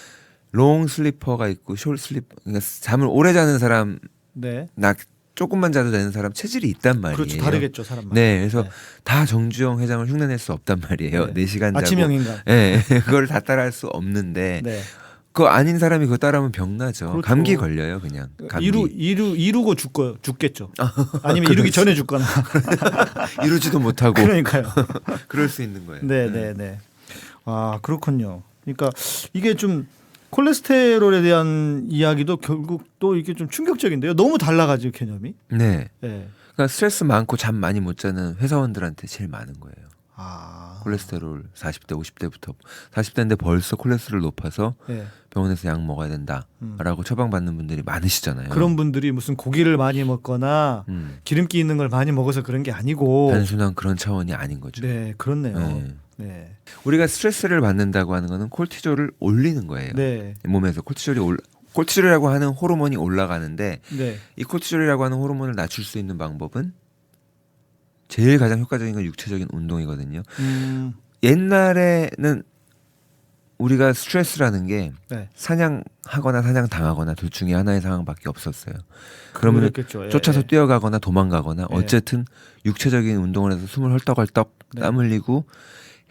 롱 슬리퍼가 있고 숏 슬리퍼 그러니까 잠을 오래 자는 사람 네. 나 조금만 자도 되는 사람 체질이 있단 말이에요. 그렇죠. 다르겠죠, 사람마다. 네, 그래서 네. 다 정주영 회장을 흉내낼 수 없단 말이에요. 네. 4시간 자고. 아침형 인간. 네, 그걸 다 따라할 수 없는데 네. 그거 아닌 사람이 그거 따라하면 병나죠. 그렇죠. 감기 걸려요, 그냥. 감기. 이루고 죽겠죠. 아니면 이루기 전에 죽거나. 이루지도 못하고 그러니까요. 그럴 수 있는 거예요. 네, 네, 네. 아, 그렇군요. 그러니까 이게 좀 콜레스테롤에 대한 이야기도 결국 또 이게 좀 충격적인데요. 너무 달라가지고 개념이. 네. 네. 그러니까 스트레스 많고 잠 많이 못 자는 회사원들한테 제일 많은 거예요. 아. 콜레스테롤 40대, 50대부터 40대인데 벌써 콜레스테롤 높아서 네. 병원에서 약 먹어야 된다라고 처방받는 분들이 많으시잖아요. 그런 분들이 무슨 고기를 많이 먹거나 기름기 있는 걸 많이 먹어서 그런 게 아니고 단순한 그런 차원이 아닌 거죠. 네, 그렇네요. 네. 네. 우리가 스트레스를 받는다고 하는 거는 콜티졸을 올리는 거예요. 네. 몸에서 콜티졸이라고 하는 호르몬이 올라가는데 네. 이 콜티졸이라고 하는 호르몬을 낮출 수 있는 방법은 제일 가장 효과적인 건 육체적인 운동이거든요. 옛날에는 우리가 스트레스라는 게 네. 사냥하거나 사냥당하거나 둘 중에 하나의 상황밖에 없었어요. 그러면 그랬겠죠. 예, 쫓아서 예. 뛰어가거나 도망가거나 예. 어쨌든 육체적인 운동을 해서 숨을 헐떡헐떡 네. 땀 흘리고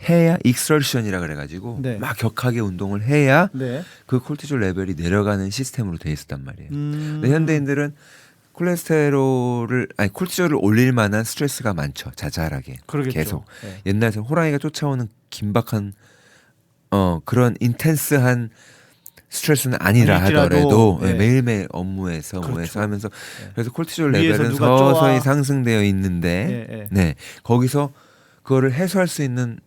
해야 익설션이라 그래가지고 네. 막 격하게 운동을 해야 네. 그 콜티졸 레벨이 내려가는 시스템으로 돼 있었단 말이에요. 근데 현대인들은 콜티졸을 올릴 만한 스트레스가 많죠. 자잘하게 그러겠죠. 계속. 네. 옛날에는 호랑이가 쫓아오는 긴박한 그런 인텐스한 스트레스는 아니라 아닐지라도, 하더라도 네. 매일매일 업무에서 그렇죠. 뭐에서 하면서 네. 그래서 콜티졸 위에서 레벨은 누가 서서히 쪼아. 상승되어 있는데 네, 네. 네 거기서 그거를 해소할 수 있는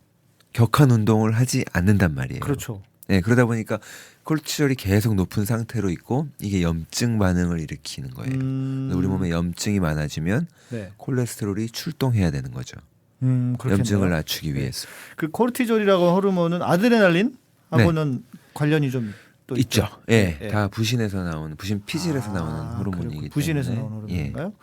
격한 운동을 하지 않는단 말이에요. 그렇죠. 네 그러다 보니까 콜티졸이 계속 높은 상태로 있고 이게 염증 반응을 일으키는 거예요. 우리 몸에 염증이 많아지면 네. 콜레스테롤이 출동해야 되는 거죠. 그렇겠네요. 염증을 낮추기 위해서. 그 코르티졸이라고 호르몬은 아드레날린하고는 관련이 좀 또 있죠. 예, 예. 다 부신에서 나오는 부신 피질에서 나오는 호르몬이기 때문에. 부신에서 나오는 예. 호르몬인가요?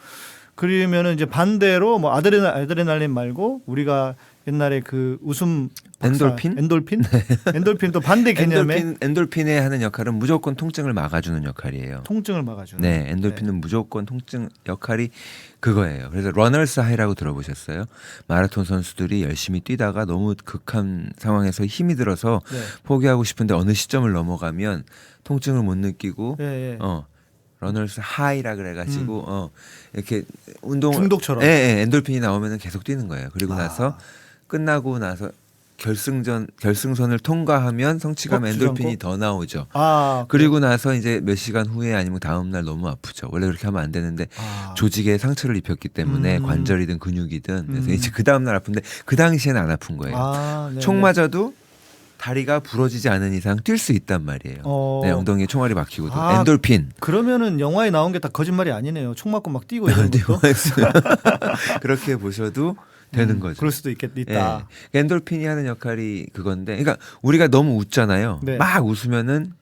그러면은 이제 반대로 뭐 아드레날린 말고 우리가 옛날에 그 웃음 박사, 엔돌핀? 엔돌핀 또 반대 개념의 엔돌핀에 하는 역할은 무조건 통증을 막아주는 역할이에요. 통증을 막아주는. 네, 엔돌핀은 무조건 통증 역할이 그거예요. 그래서 러너스 하이라고 들어보셨어요? 마라톤 선수들이 열심히 뛰다가 너무 극한 상황에서 힘이 들어서 네. 포기하고 싶은데 어느 시점을 넘어가면 통증을 못 느끼고 예, 예. 러너스 하이라 그래가지고 이렇게 운동 중독처럼. 예, 엔돌핀이 나오면은 계속 뛰는 거예요. 그리고 나서 끝나고 나서 결승선을 통과하면 성취감 주저앉고? 엔돌핀이 더 나오죠. 아, 그리고 나서 이제 몇 시간 후에 아니면 다음 날 너무 아프죠. 원래 그렇게 하면 안 되는데 조직에 상처를 입혔기 때문에 관절이든 근육이든 그래서 이제 그 다음 날 아픈데 그 당시에는 안 아픈 거예요. 네, 총 맞아도 다리가 부러지지 않은 이상 뛸 수 있단 말이에요. 네, 엉덩이에 총알이 박히고도 엔돌핀. 그러면은 영화에 나온 게 다 거짓말이 아니네요. 총 맞고 막 뛰고 이런 것도. 그렇게 보셔도 되는 거죠. 그럴 수도 있다. 예. 엔돌핀이 하는 역할이 그건데, 그러니까 우리가 너무 웃잖아요. 네. 막 웃으면은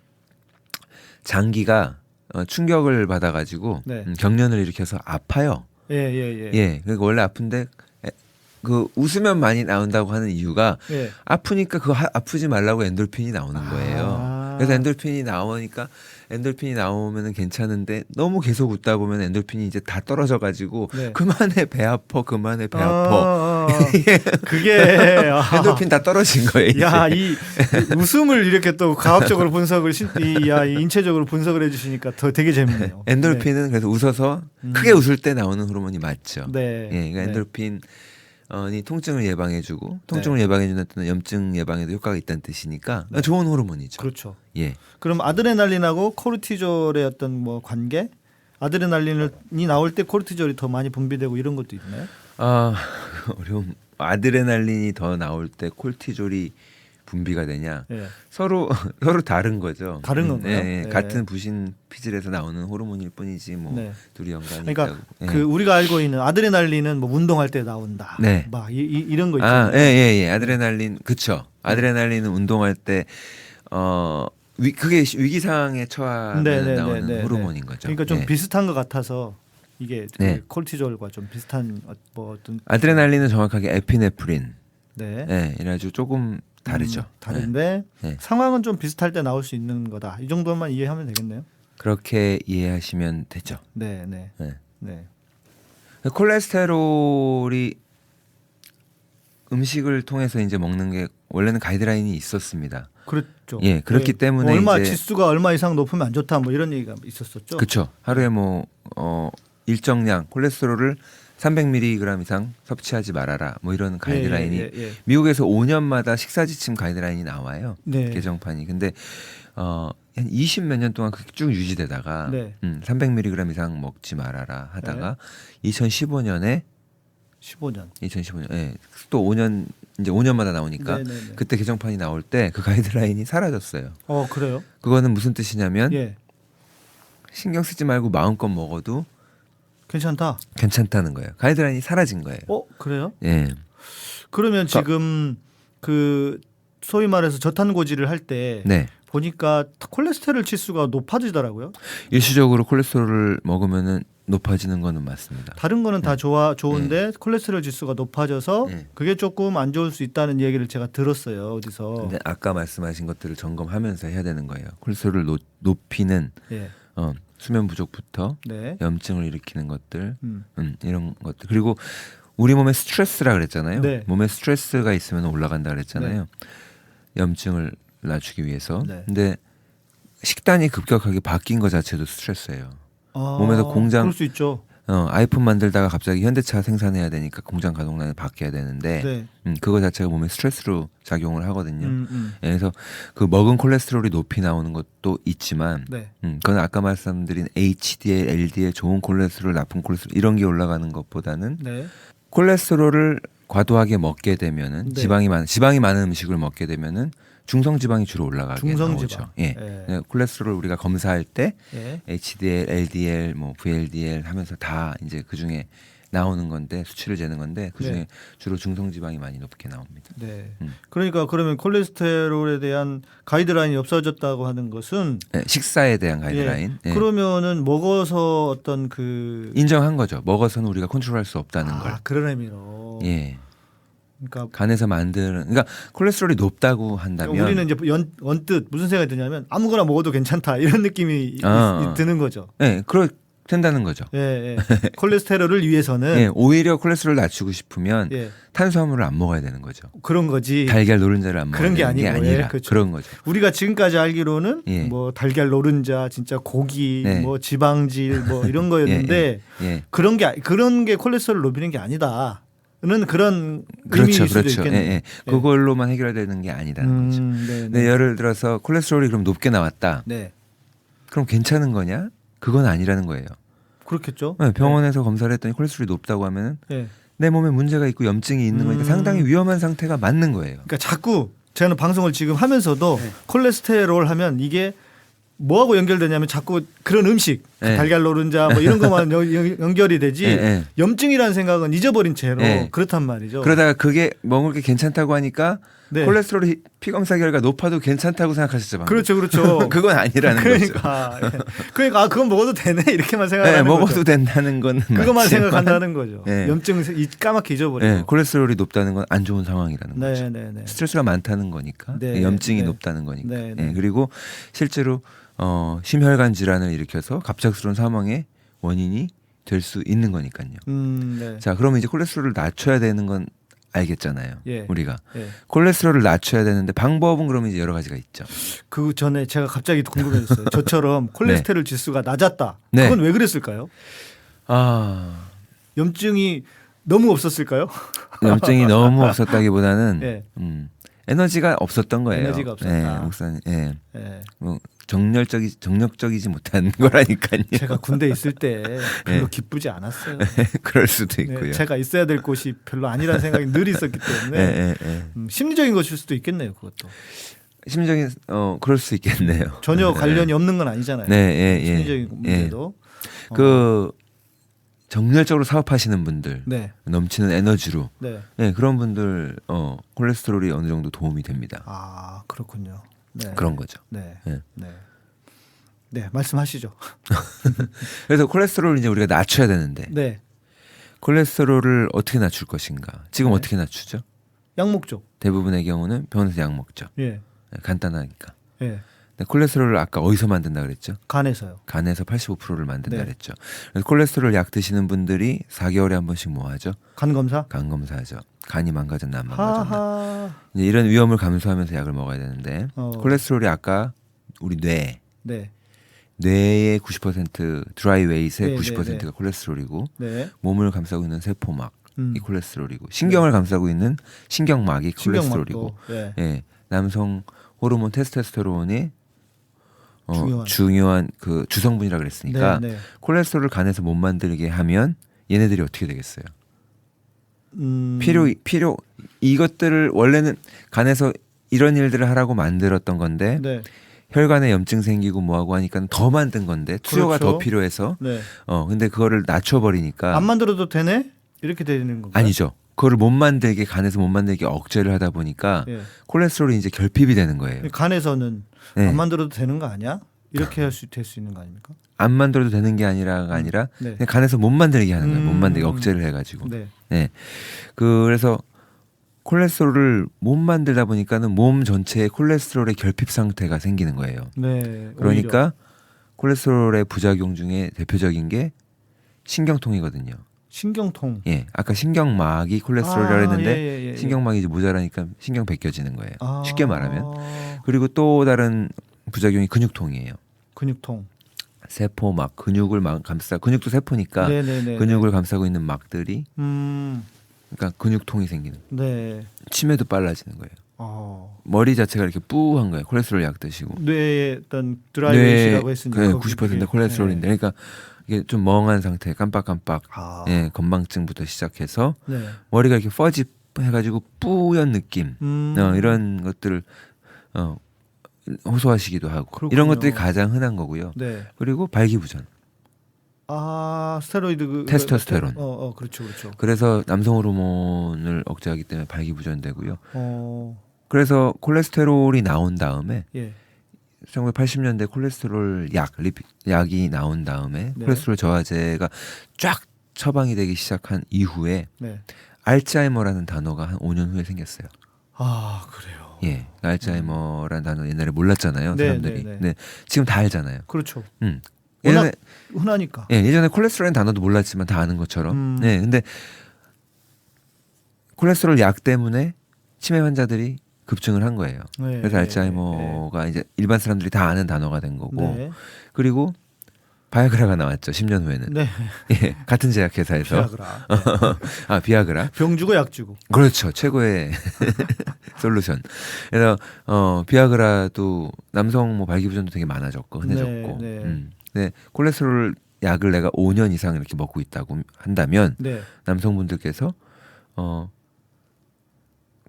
장기가 충격을 받아가지고 네. 경련을 일으켜서 아파요. 예. 그러니까 원래 아픈데 그 웃으면 많이 나온다고 하는 이유가 예. 아프니까 그거 아프지 말라고 엔돌핀이 나오는 거예요. 그래서 엔돌핀이 나오면은 괜찮은데 너무 계속 웃다 보면 엔돌핀이 이제 다 떨어져 가지고 네. 그만해 배 아파 그게 엔돌핀 다 떨어진 거예요. 이제. 야, 이 웃음을 이렇게 또 과학적으로 분석을 이 인체적으로 분석을 해주시니까 더 되게 재밌네요. 엔돌핀은 그래서 웃어서 크게 웃을 때 나오는 호르몬이 맞죠. 네. 예, 그러니까 네. 엔돌핀 이 통증을 예방해주고 통증을 예방해주는 또는 염증 예방에도 효과가 있다는 뜻이니까 좋은 호르몬이죠. 그렇죠. 예. 그럼 아드레날린하고 코르티졸의 어떤 뭐 관계? 아드레날린이 나올 때 코르티졸이 더 많이 분비되고 이런 것도 있나요? 어려운. 아드레날린이 더 나올 때 콜티졸이 분비가 되냐? 예. 서로 다른 거죠. 다른 건가요? 예, 예. 같은 부신 피질에서 나오는 호르몬일 뿐이지 뭐 네. 둘이 연관이 그러니까 있다고. 예. 그 우리가 알고 있는 아드레날린은 뭐 운동할 때 나온다. 네. 막 이런 거 있잖아요. 예. 아드레날린 그쵸. 아드레날린은 운동할 때 그게 위기 상황에 처하면 나오는 호르몬인 거죠. 그러니까 좀 예. 비슷한 것 같아서 이게 네. 그 콜티졸과 좀 비슷한 뭐 어떤 아드레날린은 정확하게 에피네프린. 네. 예, 이래가지고 조금 다르죠. 다른데 네. 상황은 좀 비슷할 때 나올 수 있는 거다. 이 정도만 이해하면 되겠네요. 그렇게 이해하시면 되죠. 네, 네, 네. 네. 콜레스테롤이 음식을 통해서 이제 먹는 게 원래는 가이드라인이 있었습니다. 그렇죠. 예, 그렇기 때문에 얼마 이제 지수가 얼마 이상 높으면 안 좋다. 뭐 이런 얘기가 있었었죠. 그렇죠. 하루에 뭐 일정량 콜레스테롤을 300mg 이상 섭취하지 말아라. 뭐 이런 가이드라인이 예. 미국에서 5년마다 식사 지침 가이드라인이 나와요. 네. 개정판이. 근데 한 20 몇 년 동안 그게 쭉 유지되다가 네. 300mg 이상 먹지 말아라 하다가 2015년에 15년. 예. 또 5년 이제 5년마다 나오니까 네. 그때 개정판이 나올 때 그 가이드라인이 사라졌어요. 그래요? 그거는 무슨 뜻이냐면 예. 신경 쓰지 말고 마음껏 먹어도 괜찮다. 괜찮다는 거예요. 가이드라인이 사라진 거예요. 그래요? 예. 그러면 지금 그 소위 말해서 저탄고지를 할 때 네. 보니까 콜레스테롤 지수가 높아지더라고요. 일시적으로 콜레스테롤을 먹으면은 높아지는 거는 맞습니다. 다른 거는 다 좋은데 콜레스테롤 지수가 높아져서 네. 그게 조금 안 좋을 수 있다는 얘기를 제가 들었어요. 어디서. 근데 아까 말씀하신 것들을 점검하면서 해야 되는 거예요. 콜레스테롤을 높이는 예. 수면 부족부터 네. 염증을 일으키는 것들, 음. 이런 것들. 그리고 우리 몸에 스트레스라 그랬잖아요. 네. 몸에 스트레스가 있으면 올라간다 그랬잖아요. 염증을 낮추기 위해서. 네. 근데 식단이 급격하게 바뀐 것 자체도 스트레스예요. 몸에서 그럴 수 있죠. 아이폰 만들다가 갑자기 현대차 생산해야 되니까 공장 가동량이 바뀌어야 되는데 네. 그거 자체가 몸에 스트레스로 작용을 하거든요. 음. 그래서 그 먹은 콜레스테롤이 높이 나오는 것도 있지만 네. 그건 아까 말씀드린 HDL, LDL 좋은 콜레스테롤, 나쁜 콜레스테롤 이런 게 올라가는 것보다는 네. 콜레스테롤을 과도하게 먹게 되면은 네. 지방이 많은 음식을 먹게 되면은 중성 지방이 주로 올라가게 중성지방. 나오죠. 예. 콜레스테롤 우리가 검사할 때 예. HDL, LDL, 뭐 VLDL 하면서 다 이제 그 중에 나오는 건데 수치를 재는 건데 그 중에 네. 주로 중성 지방이 많이 높게 나옵니다. 네. 음. 그러니까 그러면 콜레스테롤에 대한 가이드라인이 없어졌다고 하는 것은 네, 식사에 대한 가이드라인. 예. 그러면은 먹어서 어떤 그 인정한 거죠. 먹어서는 우리가 컨트롤할 수 없다는 걸. 그런 의미로. 예. 그러니까 간에서 만드는 그러니까 콜레스테롤이 높다고 한다면 우리는 이제 언뜻 무슨 생각이 드냐면 아무거나 먹어도 괜찮다 이런 느낌이 드는 거죠. 예, 그렇 된다는 거죠. 예. 콜레스테롤을 위해서는 예, 오히려 콜레스테롤을 낮추고 싶으면 예. 탄수화물을 안 먹어야 되는 거죠. 그런 거지. 달걀 노른자를 안 먹어야 그런 게 되는 게 아니고, 아니라 예, 그렇죠. 그런 거죠. 우리가 지금까지 알기로는 예. 뭐 달걀 노른자, 진짜 고기, 네. 뭐 지방질 뭐 이런 거였는데 예. 그런 게 콜레스테롤 높이는 게 아니다. 는 그런 그렇죠, 의미일 수도 그렇죠. 있겠네요. 예. 그걸로만 해결되는 게 아니라는 거죠. 네. 근데 예를 들어서 콜레스테롤이 그럼 높게 나왔다. 네. 그럼 괜찮은 거냐? 그건 아니라는 거예요. 그렇겠죠. 네, 병원에서 검사를 했더니 콜레스테롤이 높다고 하면은 네. 내 몸에 문제가 있고 염증이 있는 거니까 상당히 위험한 상태가 맞는 거예요. 그러니까 자꾸 저는 방송을 지금 하면서도 콜레스테롤 하면 이게 뭐하고 연결되냐면 자꾸 그런 음식 네. 달걀 노른자 뭐 이런 것만 연결이 되지 네. 염증이라는 생각은 잊어버린 채로 네. 그렇단 말이죠. 그러다가 그게 먹을 게 괜찮다고 하니까 네. 콜레스테롤이 피 검사 결과 높아도 괜찮다고 생각하셨죠. 방금. 그렇죠, 그렇죠. 그건 아니라는 거죠. 그러니까 그건 먹어도 되네 이렇게만 생각하는 네, 거죠. 먹어도 된다는 건 그것만 맞지만, 생각한다는 거죠. 네. 염증 까맣게 잊어버리고. 네, 콜레스테롤이 높다는 건 안 좋은 상황이라는 거죠. 네, 네. 스트레스가 많다는 거니까 네, 염증이 네. 높다는 거니까. 네, 네, 네. 그리고 실제로 심혈관 질환을 일으켜서 갑작스러운 사망의 원인이 될 수 있는 거니까요. 네. 자, 그러면 이제 콜레스테롤을 낮춰야 되는 건 알겠잖아요. 예. 우리가 예. 콜레스테롤을 낮춰야 되는데 방법은 그러면 이제 여러 가지가 있죠. 그 전에 제가 갑자기 궁금해졌어요. 저처럼 콜레스테롤 지수가 낮았다. 네. 그건 왜 그랬을까요? 염증이 너무 없었을까요? 염증이 너무 없었다기보다는 예. 에너지가 없었던 거예요. 에너지가 없었다. 네, 목사님. 예. 예. 뭐 정력적이지 못한 거라니까요. 제가 군대 있을 때 별로 예. 기쁘지 않았어요. 그럴 수도 네, 있고요. 제가 있어야 될 곳이 별로 아니라는 생각이 늘 있었기 때문에 예. 심리적인 것일 수도 있겠네요. 그것도 심적인 그럴 수 있겠네요. 전혀 관련이 없는 건 아니잖아요. 네, 예. 심리적인 문제도. 그 정열적으로 사업하시는 분들, 네, 넘치는 에너지로, 네. 네, 그런 분들 콜레스테롤이 어느 정도 도움이 됩니다. 아 그렇군요. 네. 그런 거죠. 네, 네. 네, 네. 말씀하시죠. 그래서 콜레스테롤을 이제 우리가 낮춰야 되는데 네, 콜레스테롤을 어떻게 낮출 것인가? 지금 네. 어떻게 낮추죠? 약 먹죠. 대부분의 경우는 병원에서 약 먹죠. 예, 네, 간단하니까. 예. 근데 콜레스테롤을 아까 어디서 만든다 그랬죠? 간에서요. 간에서 85%를 만든다 네. 그랬죠. 그래서 콜레스테롤 약 드시는 분들이 4개월에 한 번씩 뭐 하죠? 간 검사. 간 검사하죠. 간이 망가졌나 안 망가졌나. 하하. 이제 이런 위험을 감수하면서 약을 먹어야 되는데 콜레스테롤이 아까 우리 네, 뇌의 90% 드라이 웨이트의 네, 90%가 네, 네. 콜레스테롤이고 네. 몸을 감싸고 있는 세포막이 콜레스테롤이고 네. 신경을 감싸고 있는 신경막이 콜레스테롤이고 네. 예, 남성 호르몬 테스토스테론이 중요한. 그 주성분이라 그랬으니까 네, 네. 콜레스테롤을 간에서 못 만들게 하면 얘네들이 어떻게 되겠어요? 음, 필요 이것들을 원래는 간에서 이런 일들을 하라고 만들었던 건데 네, 혈관에 염증 생기고 뭐하고 하니까 더 만든 건데 투여가 그렇죠. 더 필요해서 네. 근데 그거를 낮춰버리니까 안 만들어도 되네? 이렇게 되는 건가요? 아니죠. 그거를 못 만들게 간에서 못 만들게 억제를 하다 보니까 예. 콜레스테롤이 이제 결핍이 되는 거예요. 간에서는 네. 안 만들어도 되는 거 아니야? 이렇게 될 수 있는 거 아닙니까? 안 만들어도 되는 게 아니라가 아니라 네. 그냥 간에서 못 만들게 하는 거예요. 못 만들게 억제를 해가지고. 네. 네. 그래서 콜레스테롤을 못 만들다 보니까는 몸 전체에 콜레스테롤의 결핍 상태가 생기는 거예요. 네. 그러니까 콜레스테롤의 부작용 중에 대표적인 게 신경통이거든요. 신경통. 예, 아까 신경막이 콜레스테롤이라고 했는데 예. 신경막이 이제 모자라니까 신경 벗겨지는 거예요. 아, 쉽게 말하면. 그리고 또 다른 부작용이 근육통이에요. 근육통. 세포막, 근육을 근육도 세포니까 네네네. 근육을 감싸고 있는 막들이 음. 그러니까 근육통이 생기는. 네. 치매도 빨라지는 거예요. 머리 자체가 이렇게 뿌한 거예요. 콜레스테롤 약 드시고. 뇌에 어떤 드라이웨이시라고 했으니까 90% 콜레스테롤인데, 그러니까 이게 좀 멍한 상태, 깜빡깜빡, 예, 건망증부터 시작해서 네. 머리가 이렇게 퍼지 해가지고 뿌연 느낌, 이런 것들을 호소하시기도 하고, 그렇군요. 이런 것들이 가장 흔한 거고요. 네. 그리고 발기부전, 스테로이드 테스토스테론. 그렇죠. 그래서 남성 호르몬을 억제하기 때문에 발기부전되고요. 어. 그래서 콜레스테롤이 나온 다음에 예. 1980년대 콜레스테롤 약이 나온 다음에 네. 콜레스테롤 저하제가 쫙 처방이 되기 시작한 이후에 네. 알츠하이머라는 단어가 한 5년 후에 생겼어요. 아, 그래요. 예, 알츠하이머라는 단어 옛날에 몰랐잖아요, 네, 사람들이. 네, 네. 네, 지금 다 알잖아요. 그렇죠. 예전에 흔하니까. 예전에 콜레스테롤이라는 단어도 몰랐지만 다 아는 것처럼. 네, 근데 콜레스테롤 약 때문에 치매 환자들이 급증을 한 거예요. 네, 그래서 알츠하이머가 이제 일반 사람들이 다 아는 단어가 된 거고. 네. 그리고 바이아그라가 나왔죠. 10년 후에는. 네. 예, 같은 제약회사에서. 비아그라. 비아그라. 병 주고 약 주고. 그렇죠. 최고의 솔루션. 그래서 비아그라도 남성 뭐 발기부전도 되게 많아졌고 흔해졌고. 네. 네, 콜레스테롤 약을 내가 5년 이상 이렇게 먹고 있다고 한다면 네. 남성분들께서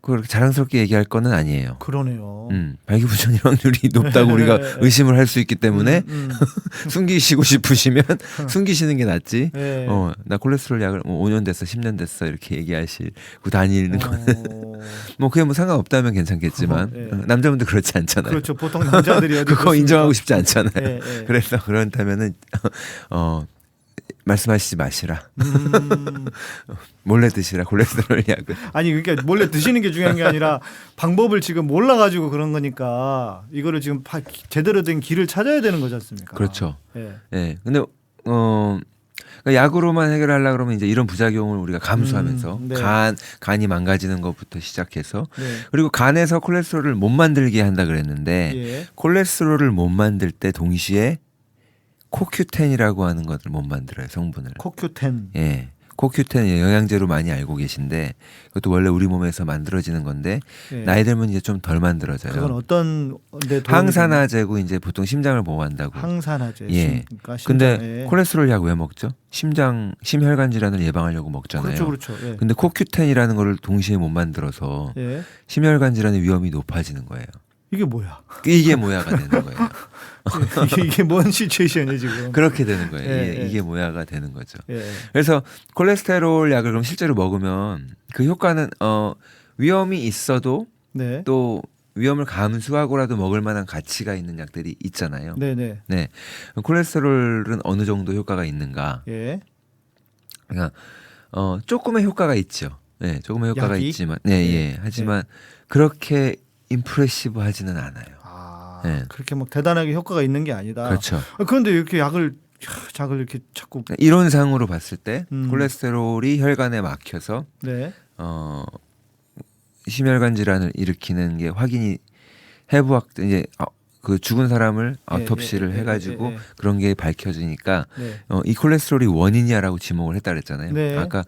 그렇게 자랑스럽게 얘기할 거는 아니에요. 그러네요. 발기부전일 확률이 높다고 우리가 의심을 할 수 있기 때문에 숨기시고 싶으시면 숨기시는 게 낫지. 네. 나 콜레스테롤 약을 뭐 5년 됐어, 10년 됐어 이렇게 얘기하시고 다니는 거는 뭐 그게 뭐 상관없다면 괜찮겠지만 네. 남자분들 그렇지 않잖아요. 그렇죠. 보통 남자들이 어디 그거 그렇습니까? 인정하고 싶지 않잖아요. 네, 네. 그래서 그렇다면은 말씀하시지 마시라. 몰래 드시라 콜레스테롤 약을. 아니 그러니까 몰래 드시는 게 중요한 게 아니라 방법을 지금 몰라가지고 그런 거니까 이거를 지금 제대로 된 길을 찾아야 되는 거지 않습니까? 그렇죠. 예. 네. 근데 그러니까 약으로만 해결하려 그러면 이제 이런 부작용을 우리가 감수하면서 네. 간이 망가지는 것부터 시작해서 네. 그리고 간에서 콜레스테롤을 못 만들게 한다 그랬는데 예. 콜레스테롤을 못 만들 때 동시에 코큐텐이라고 하는 것을 못 만들어요, 성분을. 코큐텐. 예. 코큐텐 영양제로 많이 알고 계신데 그것도 원래 우리 몸에서 만들어지는 건데 예. 나이 들면 이제 좀 덜 만들어져요. 그건 어떤 데 도움이 항산화제고 이제 보통 심장을 보호한다고. 항산화제. 예. 그러니까 근데 심장에. 콜레스테롤 약 왜 먹죠? 심혈관 질환을 예방하려고 먹잖아요. 그렇죠. 예. 근데 코큐텐이라는 거를 동시에 못 만들어서 예. 심혈관 질환의 위험이 높아지는 거예요. 이게 뭐야? 이게 모야가 되는 거예요. 이게 뭔 시츄에이션이 지금? 그렇게 되는 거예요. 예, 예. 이게 모야가 되는 거죠. 예. 그래서 콜레스테롤 약을 그럼 실제로 먹으면 그 효과는 위험이 있어도 네. 또 위험을 감수하고라도 먹을 만한 가치가 있는 약들이 있잖아요. 네네. 네. 콜레스테롤은 어느 정도 효과가 있는가? 예. 그러니까 조금의 효과가 있죠. 네, 조금의 효과가 약이? 있지만, 네, 하지만 그렇게 임프레시브하지는 않아요. 아, 네. 그렇게 막 대단하게 효과가 있는 게 아니다. 그렇죠. 그런데 이렇게 약을 이렇게 자꾸 이론상으로 봤을 때 음. 콜레스테롤이 혈관에 막혀서 네. 심혈관 질환을 일으키는 게 확인이 해부학 이제 그 죽은 사람을 아토피시를 해가지고 그런 게 밝혀지니까 네. 이 콜레스테롤이 원인이야라고 지목을 했다 그랬잖아요. 네. 아까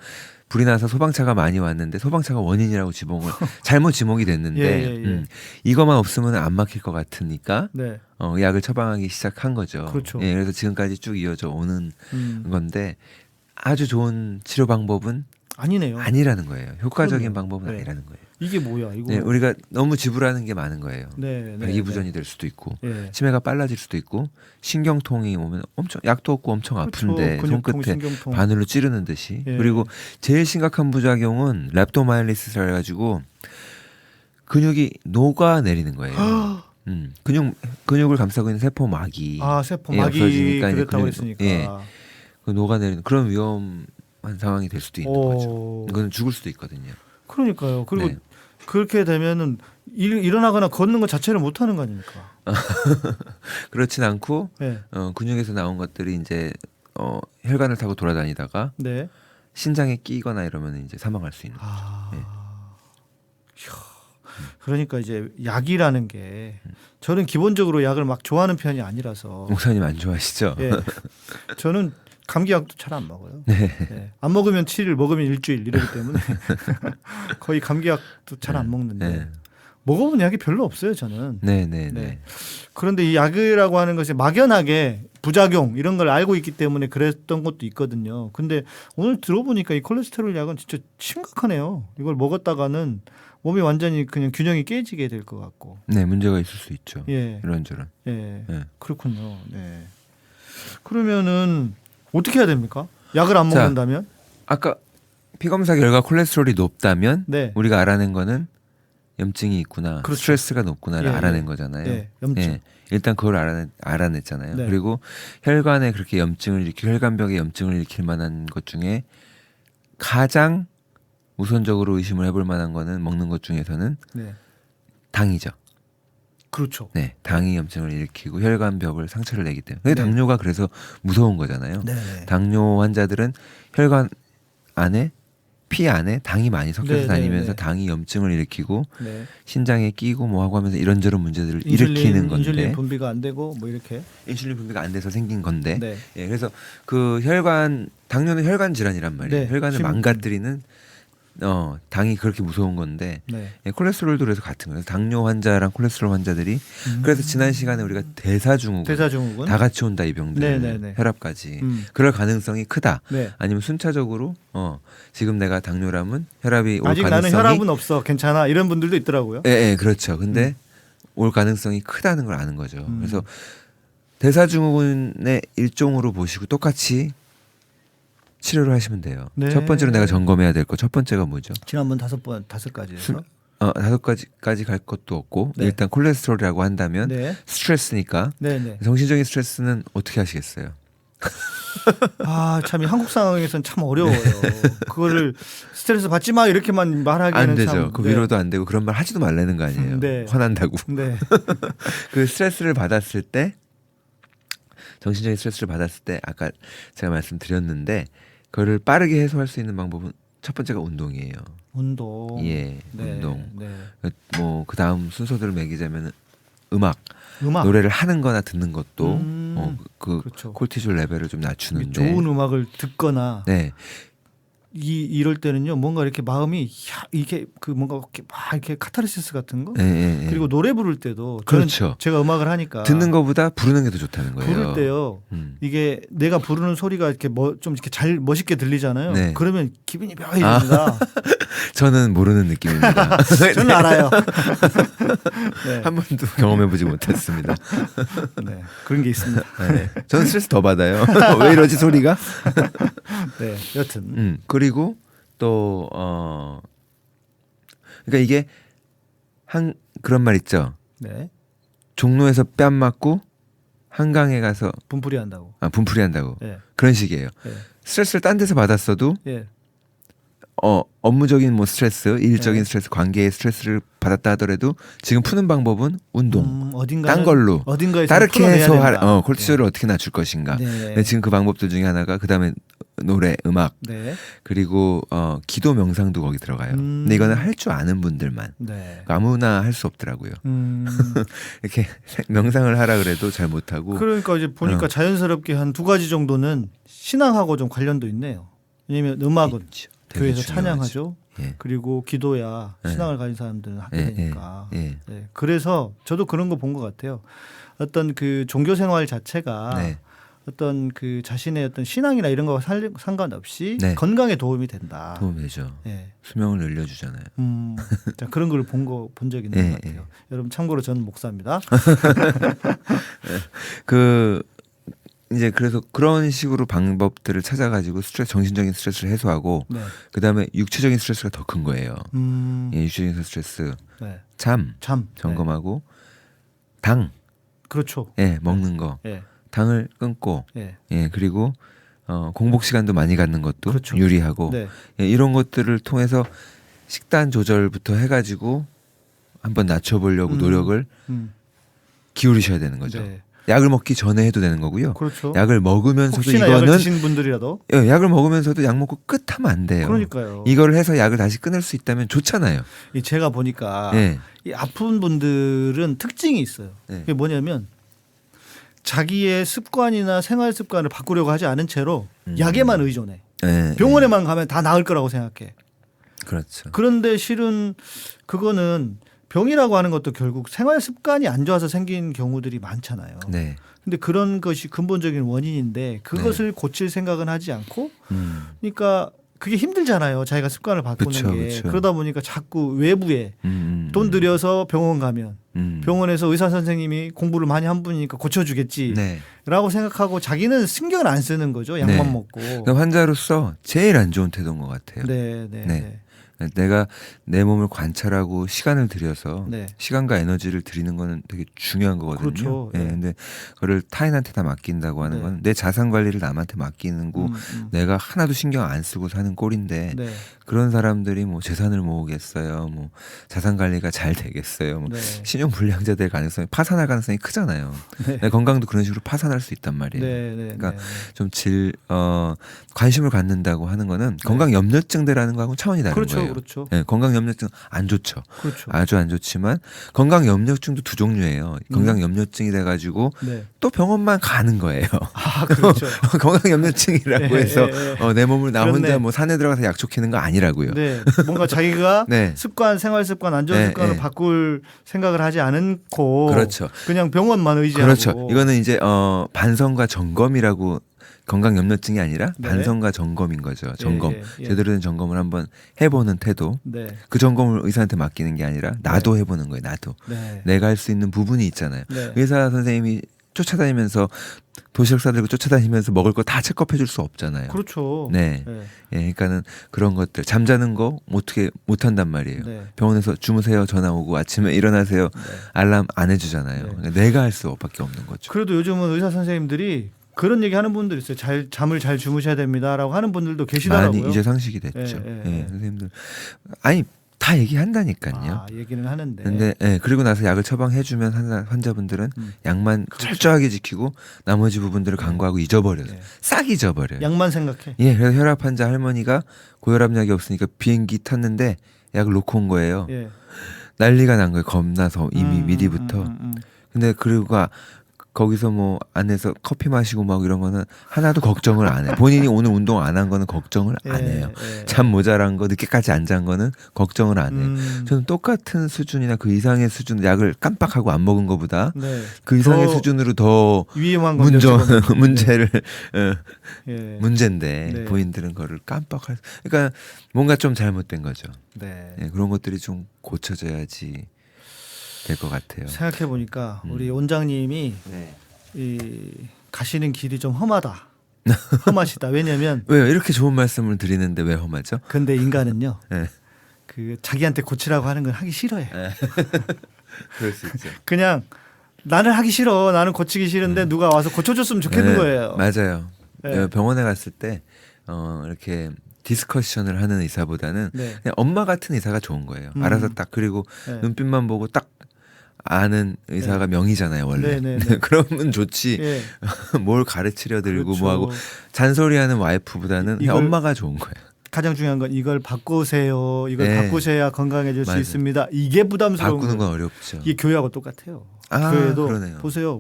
불이 나서 소방차가 많이 왔는데 소방차가 원인이라고 지목을 잘못 지목이 됐는데 이것만 없으면 안 막힐 것 같으니까 네. 약을 처방하기 시작한 거죠. 그렇죠. 예, 그래서 지금까지 쭉 이어져 오는 음. 건데 아주 좋은 치료 방법은 아니네요. 아니라는 거예요. 효과적인 그럼요. 방법은 네. 아니라는 거예요. 이게 뭐야? 이거. 네, 우리가 너무 지불하는 게 많은 거예요. 네. 발기부전이 될 수도 있고 네. 치매가 빨라질 수도 있고 신경통이 오면 엄청 약도 없고 엄청 아픈데 그렇죠. 근육통, 손끝에 신경통. 바늘로 찌르는 듯이 예. 그리고 제일 심각한 부작용은 렙도마이리스라 해가지고 근육이 녹아내리는 거예요. 근육을 감싸고 있는 세포막이 세포막이 없어지니까 이제 그랬다고 근육이- 했으니까. 예. 그 녹아내리는 그런 위험한 상황이 될 수도 있는 거죠. 이건 죽을 수도 있거든요. 그러니까요. 그리고 네. 그렇게 되면은 일어나거나 걷는 것 자체를 못 하는 거 아닙니까? 그렇진 않고 네. 근육에서 나온 것들이 이제 혈관을 타고 돌아다니다가 네. 신장에 끼거나 이러면 이제 사망할 수 있는. 네. 이야. 그러니까 이제 약이라는 게 저는 기본적으로 약을 막 좋아하는 편이 아니라서 목사님 안 좋아하시죠? 예. 저는 감기약도 잘 안 먹어요. 네. 안 먹으면 7일, 먹으면 일주일 이러기 때문에 거의 감기약도 잘 안 먹는데 네. 먹어본 약이 별로 없어요. 저는. 네네네. 네. 그런데 이 약이라고 하는 것이 막연하게 부작용 이런 걸 알고 있기 때문에 그랬던 것도 있거든요. 근데 오늘 들어보니까 이 콜레스테롤 약은 진짜 심각하네요. 이걸 먹었다가는 몸이 완전히 그냥 균형이 깨지게 될 것 같고. 네, 문제가 있을 수 있죠. 예. 이런저런. 예. 네. 그렇군요. 네. 그러면은 어떻게 해야 됩니까? 약을 안 자, 먹는다면? 아까 피검사 결과 콜레스테롤이 높다면 네. 우리가 알아낸 거는 염증이 있구나, 그렇죠. 스트레스가 높구나를 예, 알아낸 예. 거잖아요. 예, 염증. 일단 그걸 알아냈잖아요. 네. 그리고 혈관에 그렇게 염증을 일으키고 혈관벽에 염증을 일으킬 만한 것 중에 가장 우선적으로 의심을 해볼 만한 거는 먹는 것 중에서는 네. 당이죠. 그렇죠. 네, 당이 염증을 일으키고 혈관벽을 상처를 내기 때문에. 근데 네. 당뇨가 그래서 무서운 거잖아요. 네. 당뇨 환자들은 혈관 안에 피 안에 당이 많이 섞여서 네, 다니면서 네, 네. 당이 염증을 일으키고 네. 신장에 끼고 뭐 하고 하면서 이런저런 문제들을 일으키는 건데 인슐린 분비가 안 되고 뭐 이렇게. 인슐린 분비가 안 돼서 생긴 건데 네. 예, 그래서 그 당뇨는 혈관 질환이란 말이에요. 네. 혈관을 망가뜨리는 당이 그렇게 무서운 건데 네. 예, 콜레스테롤도 그래서 같은 거예요. 당뇨 환자랑 콜레스테롤 환자들이 그래서 지난 시간에 우리가 대사증후군 대사증후군. 다 같이 온다 이 병들 네네네. 혈압까지 그럴 그럴 가능성이 크다. 네. 아니면 순차적으로 지금 내가 당뇨라면 혈압이 올 아직 가능성이 나는 혈압은 없어. 괜찮아. 이런 분들도 있더라고요. 예, 그렇죠. 근데 올 가능성이 크다는 걸 아는 거죠. 음. 그래서 대사증후군의 일종으로 보시고 똑같이 치료를 하시면 돼요. 네. 첫 번째로 내가 점검해야 될 거 첫 번째가 뭐죠? 지난번 5가지에서 5가지까지 갈 것도 없고 네. 일단 콜레스테롤이라고 한다면 네. 스트레스니까 네, 네. 정신적인 스트레스는 어떻게 하시겠어요? 아, 참 이 한국 상황에서는 참 어려워요. 그거를 스트레스 받지 마 이렇게만 말하기는 안 되죠. 참, 그 네. 위로도 안 되고 그런 말 하지도 말라는 거 아니에요. 네. 화난다고. 네. 그 스트레스를 받았을 때 정신적인 스트레스를 받았을 때 아까 제가 말씀드렸는데 그거를 빠르게 해소할 수 있는 방법은 첫 번째가 운동이에요. 운동. 예, 네. 운동. 네. 뭐 그 다음 순서들을 매기자면 음악, 음악. 노래를 하는거나 듣는 것도 그 그렇죠. 콜티졸 레벨을 좀 낮추는데. 좋은 음악을 듣거나 네, 이럴 때는요 뭔가 이렇게 마음이 이게 그 뭔가 이렇게 막 이렇게 카타르시스 같은 거. 예. 그리고 노래 부를 때도 저는 그렇죠. 제가 음악을 하니까 듣는 것보다 부르는 게 더 좋다는 거예요. 부를 때요. 이게 내가 부르는 소리가 이렇게 좀 이렇게 잘 멋있게 들리잖아요. 네. 그러면 기분이 묘해집니다. 저는 모르는 느낌입니다. 저는 알아요. 네. 한 번도 경험해보지 못했습니다. 네. 그런 게 있습니다. 네. 저는 스트레스 더 받아요. 왜 이러지 소리가? 네. 여튼 그리고 또 그러니까 이게 그런 말 있죠. 네. 종로에서 뺨 맞고 한강에 가서 분풀이 한다고. 분풀이 한다고. 예. 그런 식이에요. 예. 스트레스를 딴 데서 받았어도 예. 업무적인 뭐 스트레스, 일적인 네. 스트레스, 관계의 스트레스를 받았다 하더라도 지금 푸는 방법은 운동. 어딘가는 딴 걸로 어딘가에서 다르게 풀어내야 해소할 된다. 콜티졸을 어떻게 낮출 것인가. 네. 근데 지금 그 방법들 중에 하나가 그다음에 노래, 음악 네. 그리고 기도 명상도 거기 들어가요. 근데 이거는 할 줄 아는 분들만. 네. 아무나 할 수 없더라고요. 이렇게 명상을 하라 그래도 잘 못하고. 그러니까 이제 보니까 자연스럽게 한 2가지 정도는 신앙하고 좀 관련도 있네요. 왜냐하면 음악은 있죠. 되게 교회에서 중요하죠. 찬양하죠. 예. 그리고 기도야 예. 신앙을 가진 사람들은 하게 예, 되니까. 예. 네. 그래서 저도 그런 거 본 것 같아요. 어떤 그 종교 생활 자체가 네. 어떤 그 자신의 어떤 신앙이나 이런 거와 상관없이 네. 건강에 도움이 된다. 도움 되죠. 예. 수명을 늘려주잖아요. 자, 그런 걸 본 적이 있는 예, 것 같아요. 여러분 참고로 저는 목사입니다. 이제 그래서 그런 식으로 방법들을 찾아가지고 정신적인 스트레스를 해소하고 네. 그다음에 육체적인 스트레스가 더 큰 거예요. 예, 육체적인 스트레스, 네. 잠 참 점검하고 당, 그렇죠. 예, 먹는 거, 예. 당을 끊고, 예. 예, 그리고 공복 시간도 많이 갖는 것도 그렇죠. 유리하고 네. 예, 이런 것들을 통해서 식단 조절부터 해가지고 한번 낮춰보려고 노력을 음. 기울이셔야 되는 거죠. 네. 약을 먹기 전에 해도 되는 거고요. 그렇죠. 약을 먹으면서도 혹시나 약을 이거는 드신 분들이라도 예, 약을 먹으면서도 약 먹고 끝하면 안 돼요. 그러니까요. 이거를 해서 약을 다시 끊을 수 있다면 좋잖아요. 제가 보니까 예. 이 아픈 분들은 특징이 있어요. 네. 그게 뭐냐면 자기의 습관이나 생활 습관을 바꾸려고 하지 않은 채로 약에만 의존해. 예, 병원에만 가면 다 나을 거라고 생각해. 그렇죠. 그런데 실은 그거는 병이라고 하는 것도 결국 생활 습관이 안 좋아서 생긴 경우들이 많잖아요. 네. 근데 그런 것이 근본적인 원인인데 그것을 고칠 생각은 하지 않고 그러니까 그게 힘들잖아요. 자기가 습관을 바꾸는 그쵸, 게. 그쵸. 그러다 보니까 자꾸 외부에 돈 들여서 병원 가면 병원에서 의사 선생님이 공부를 많이 한 분이니까 고쳐주겠지라고 네. 생각하고 자기는 신경을 안 쓰는 거죠. 약만 네. 먹고. 그러니까 환자로서 제일 안 좋은 태도인 것 같아요. 네, 네, 네. 네. 내가 내 몸을 관찰하고 시간을 들여서 네. 시간과 에너지를 들이는 거는 되게 중요한 거거든요. 그렇죠. 예, 네. 근데 그걸 타인한테 다 맡긴다고 하는 네. 건 내 자산 관리를 남한테 맡기는 거 내가 하나도 신경 안 쓰고 사는 꼴인데 네. 그런 사람들이 뭐 재산을 모으겠어요, 뭐 자산 관리가 잘 되겠어요, 뭐 네. 신용 불량자 될 가능성이 파산할 가능성이 크잖아요. 네. 내 건강도 그런 식으로 파산할 수 있단 말이에요. 네, 네, 그러니까 네. 좀 관심을 갖는다고 하는 거는 건강 염려증들하는 거하고는 차원이 다른 그렇죠, 거예요. 그렇죠. 예, 건강염려증 안 좋죠. 그렇죠. 아주 안 좋지만 건강염려증도 두 종류예요. 건강염려증이 돼가지고 네. 또 병원만 가는 거예요. 아, 그렇죠. 건강염려증이라고 해서 내 몸을 나 혼자 그렇네. 뭐 산에 들어가서 약초키는 거 아니라고요. 네. 뭔가 자기가 네. 습관, 생활 습관, 안 좋은 네, 습관을 네. 바꿀 생각을 하지 않고 그렇죠. 그냥 병원만 의지하고 그렇죠. 이거는 이제 반성과 점검이라고 건강염려증이 아니라 네. 반성과 점검인 거죠. 점검. 예. 제대로 된 점검을 한번 해보는 태도. 네. 그 점검을 의사한테 맡기는 게 아니라 나도 해보는 거예요. 나도. 네. 내가 할 수 있는 부분이 있잖아요. 네. 의사 선생님이 쫓아다니면서 도시락사 들고 쫓아다니면서 먹을 거 다 체크해 줄 수 없잖아요. 그렇죠. 네. 네. 예, 그러니까는 그런 것들 잠자는 거 어떻게 못 한단 말이에요. 네. 병원에서 주무세요 전화 오고 아침에 일어나세요 네. 알람 안 해주잖아요. 네. 그러니까 내가 할 수밖에 없는 거죠. 그래도 요즘은 의사 선생님들이 그런 얘기 하는 분들 있어요. 잠을 잘 주무셔야 됩니다라고 하는 분들도 계시더라고요. 많이 이제 상식이 됐죠. 예, 선생님들 아니 다 얘기한다니까요. 아, 얘기는 하는데. 근데 그리고 나서 약을 처방해주면 환자분들은 약만 철저하게 지키고 나머지 부분들을 간과하고 잊어버려요. 네. 싹 잊어버려요. 약만 생각해. 예, 그래서 혈압 환자 할머니가 고혈압약이 없으니까 비행기 탔는데 약을 놓고 온 거예요. 예. 난리가 난 거예요. 겁나서 이미 미리부터. 근데 그리고 거기서 뭐 안에서 커피 마시고 막 이런 거는 하나도 걱정을 안 해. 본인이 오늘 운동 안 한 거는 걱정을 안 해요. 잠 모자란 거 늦게까지 안 잔 거는 걱정을 안 해요. 저는 똑같은 수준이나 그 이상의 수준 약을 깜빡하고 안 먹은 것보다 네. 그 이상의 더 수준으로 더 위험한 건 문제를 예. 문제인데 네. 본인들은 그거를 깜빡할 그러니까 뭔가 좀 잘못된 거죠. 네. 예, 그런 것들이 좀 고쳐져야지 될 것 같아요. 생각해 보니까 우리 원장님이 네. 이 가시는 길이 좀 험하다. 험하시다. 왜냐면 왜요? 이렇게 좋은 말씀을 드리는데 왜 험하죠? 근데 인간은요. 네. 그 자기한테 고치라고 하는 건 하기 싫어해. 그럴 수 있죠. 그냥 나는 하기 싫어. 나는 고치기 싫은데 누가 와서 고쳐줬으면 좋겠는 네, 거예요. 맞아요. 네. 병원에 갔을 때 이렇게 디스커션을 하는 의사보다는 네. 그냥 엄마 같은 의사가 좋은 거예요. 알아서 딱 그리고 네. 눈빛만 보고 딱 아는 의사가 명이잖아요 원래. 네, 네, 네. 그러면 좋지. 예. 뭘 가르치려 들고 그렇죠. 뭐하고 잔소리하는 와이프보다는 그냥 이걸- 엄마가 좋은 거예요. 가장 중요한 건 이걸 바꾸세요. 이걸 네. 바꾸셔야 건강해질 수 맞아요. 있습니다. 이게 부담스러운 바꾸는 거예요. 건 어렵죠. 이게 교회하고 똑같아요. 아, 교회도 그러네요. 보세요.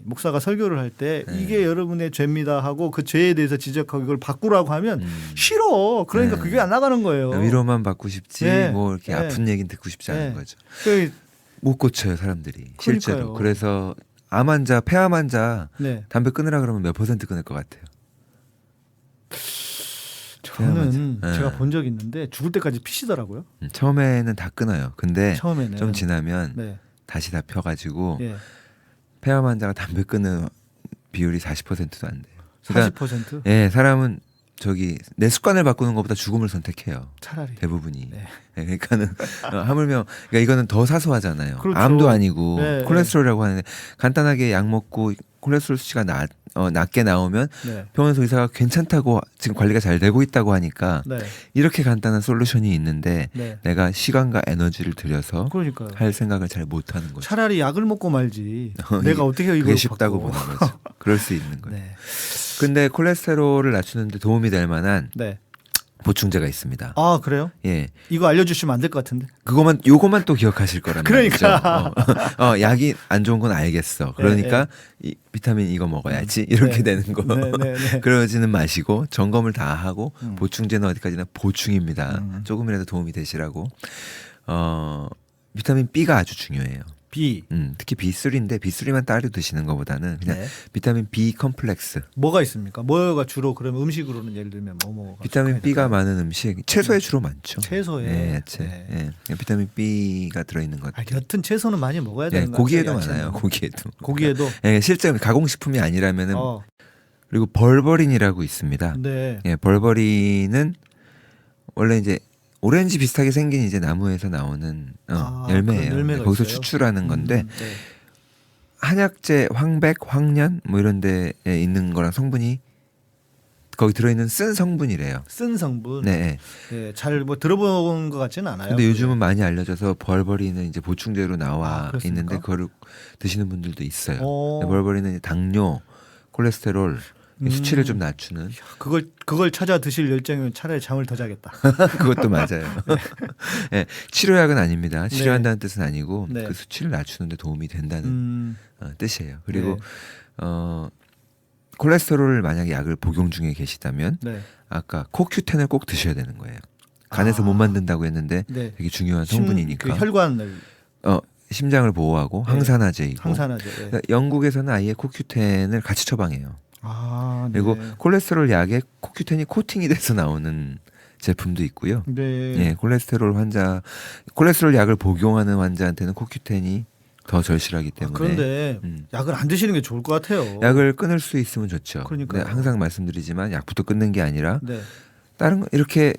목사가 설교를 할 때 네. 이게 여러분의 죄입니다 하고 그 죄에 대해서 지적하고 이걸 바꾸라고 하면 싫어. 그러니까 네. 그게 안 나가는 거예요. 위로만 받고 싶지 네. 뭐 이렇게 네. 아픈 얘기는 듣고 싶지 않은 네. 거죠. 그- 못 고쳐요 사람들이 실제로. 그러니까요. 그래서 암 환자, 폐암 환자 네. 담배 끊으라 그러면 몇 퍼센트 끊을 것 같아요? 저는 네. 제가 본 적 있는데 죽을 때까지 피시더라고요. 처음에는 다 끊어요. 근데 처음에는 좀 지나면 네. 다시 다 펴가지고 예. 폐암 환자가 담배 끊는 비율이 40%도 안 돼요. 그러니까 40% 예, 사람은 내 습관을 바꾸는 것보다 죽음을 선택해요. 차라리. 대부분이. 네. 예, 그러니까는 하물며 그러니까 이거는 더 사소하잖아요. 그렇죠. 암도 아니고 네, 콜레스테롤이라고 하는데 간단하게 약 먹고 콜레스테롤 수치가 낮게 나오면 네. 병원에서 의사가 괜찮다고 지금 관리가 잘 되고 있다고 하니까 네. 이렇게 간단한 솔루션이 있는데 네. 내가 시간과 에너지를 들여서 그러니까요. 할 생각을 잘 못하는 거죠. 차라리 약을 먹고 말지. 내가 어떻게 이걸 그게 쉽다고 바꿔. 보는 거죠. 그럴 수 있는 거예요. 네. 근데 콜레스테롤을 낮추는데 도움이 될 만한 네. 보충제가 있습니다. 아 그래요? 예, 이거 알려주시면 안 될 것 같은데. 요거만 또 기억하실 거란 그러니까. 말이죠. 약이 안 좋은 건 알겠어. 그러니까 이 비타민 이거 먹어야지 이렇게 네. 되는 거. 네, 네, 네. 그러지는 마시고 점검을 다 하고 보충제는 어디까지나 보충입니다. 조금이라도 도움이 되시라고. 비타민 B가 아주 중요해요. B. 특히 B3인데 B3만 따로 드시는 것보다는 그냥 네. 비타민 B 컴플렉스. 뭐가 있습니까? 뭐가 주로 그러면 음식으로는 예를 들면 뭐가 비타민 B가 많은 음식 채소에 주로 많죠. 채소에. 네, 야채. 네. 예. 비타민 B가 들어있는 것. 여튼 채소는 많이 먹어야 예, 되는 거 고기에도 같아요, 많아요. 야채는. 고기에도. 고기에도. 예, 실제 가공식품이 아니라면은 어. 그리고 벌버린이라고 있습니다. 네. 예, 벌버린은 원래 이제 오렌지 비슷하게 생긴 이제 나무에서 나오는 열매예요. 그런 열매가 거기서 있어요? 추출하는 건데 네. 한약재, 황백, 황련 뭐 이런 데에 있는 거랑 성분이 거기 들어있는 쓴 성분이래요. 쓴 성분. 네. 네, 잘 뭐 들어본 것 같지는 않아요. 근데 요즘은 많이 알려져서 벌버린은 이제 보충제로 나와 그렇습니까? 있는데 그거를 드시는 분들도 있어요. 어. 벌버린은 당뇨, 콜레스테롤, 수치를 좀 낮추는 그걸 찾아 드실 열정이면 차라리 잠을 더 자겠다. 그것도 맞아요. 네, 치료약은 아닙니다. 치료한다는 뜻은 아니고 네. 그 수치를 낮추는 데 도움이 된다는 뜻이에요. 그리고 콜레스테롤을 만약에 약을 복용 중에 계시다면 네. 아까 코큐텐을 꼭 드셔야 되는 거예요. 간에서 못 만든다고 했는데 네. 되게 중요한 성분이니까 그 혈관을 심장을 보호하고 항산화제이고 항산화제. 그러니까 영국에서는 아예 코큐텐을 같이 처방해요. 네. 그리고 콜레스테롤 약에 코큐텐이 코팅이 돼서 나오는 제품도 있고요. 네. 예, 콜레스테롤 약을 복용하는 환자한테는 코큐텐이 더 절실하기 때문에 그런데 약을 안 드시는 게 좋을 것 같아요. 약을 끊을 수 있으면 좋죠. 그러니까요. 네, 항상 말씀드리지만 약부터 끊는 게 아니라 네. 다른 거 이렇게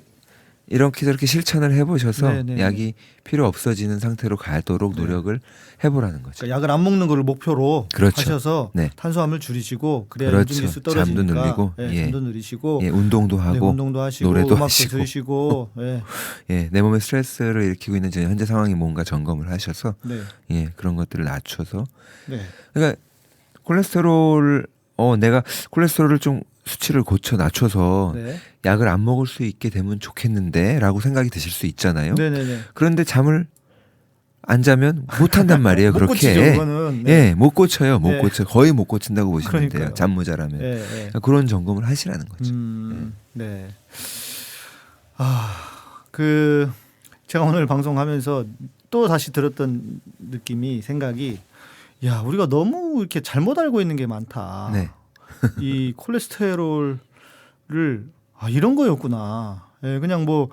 저렇게 실천을 해보셔서 네. 약이 필요 없어지는 상태로 가도록 노력을 해보라는 거죠. 그러니까 약을 안 먹는 거를 목표로 그렇죠. 하셔서 네. 탄수화물 줄이시고 그래야 그렇죠. 인중지수 떨어지니까 잠도 늘리고, 잠도 늘리시고 예, 운동도 하고 운동도 하시고 노래도 음악도 하시고 들으시고 예, 내 몸에 스트레스를 일으키고 있는 지금 현재 상황이 뭔가 점검을 하셔서 네. 예, 그런 것들을 낮춰서 네. 그러니까 내가 콜레스테롤을 좀 수치를 고쳐 낮춰서 네. 약을 안 먹을 수 있게 되면 좋겠는데라고 생각이 드실 수 있잖아요. 네네네. 그런데 잠을 안 자면 못 한단 말이에요. 못 그렇게. 고치죠, 그거는. 네. 예, 못 고쳐요. 못 네. 고쳐. 거의 못 고친다고 보시면 그러니까요. 돼요. 잠 모자라면. 네. 그런 점검을 하시라는 거죠. 네. 제가 오늘 방송하면서 또 다시 들었던 생각이 야, 우리가 너무 이렇게 잘못 알고 있는 게 많다. 네. 이 콜레스테롤을 이런 거였구나. 예, 그냥 뭐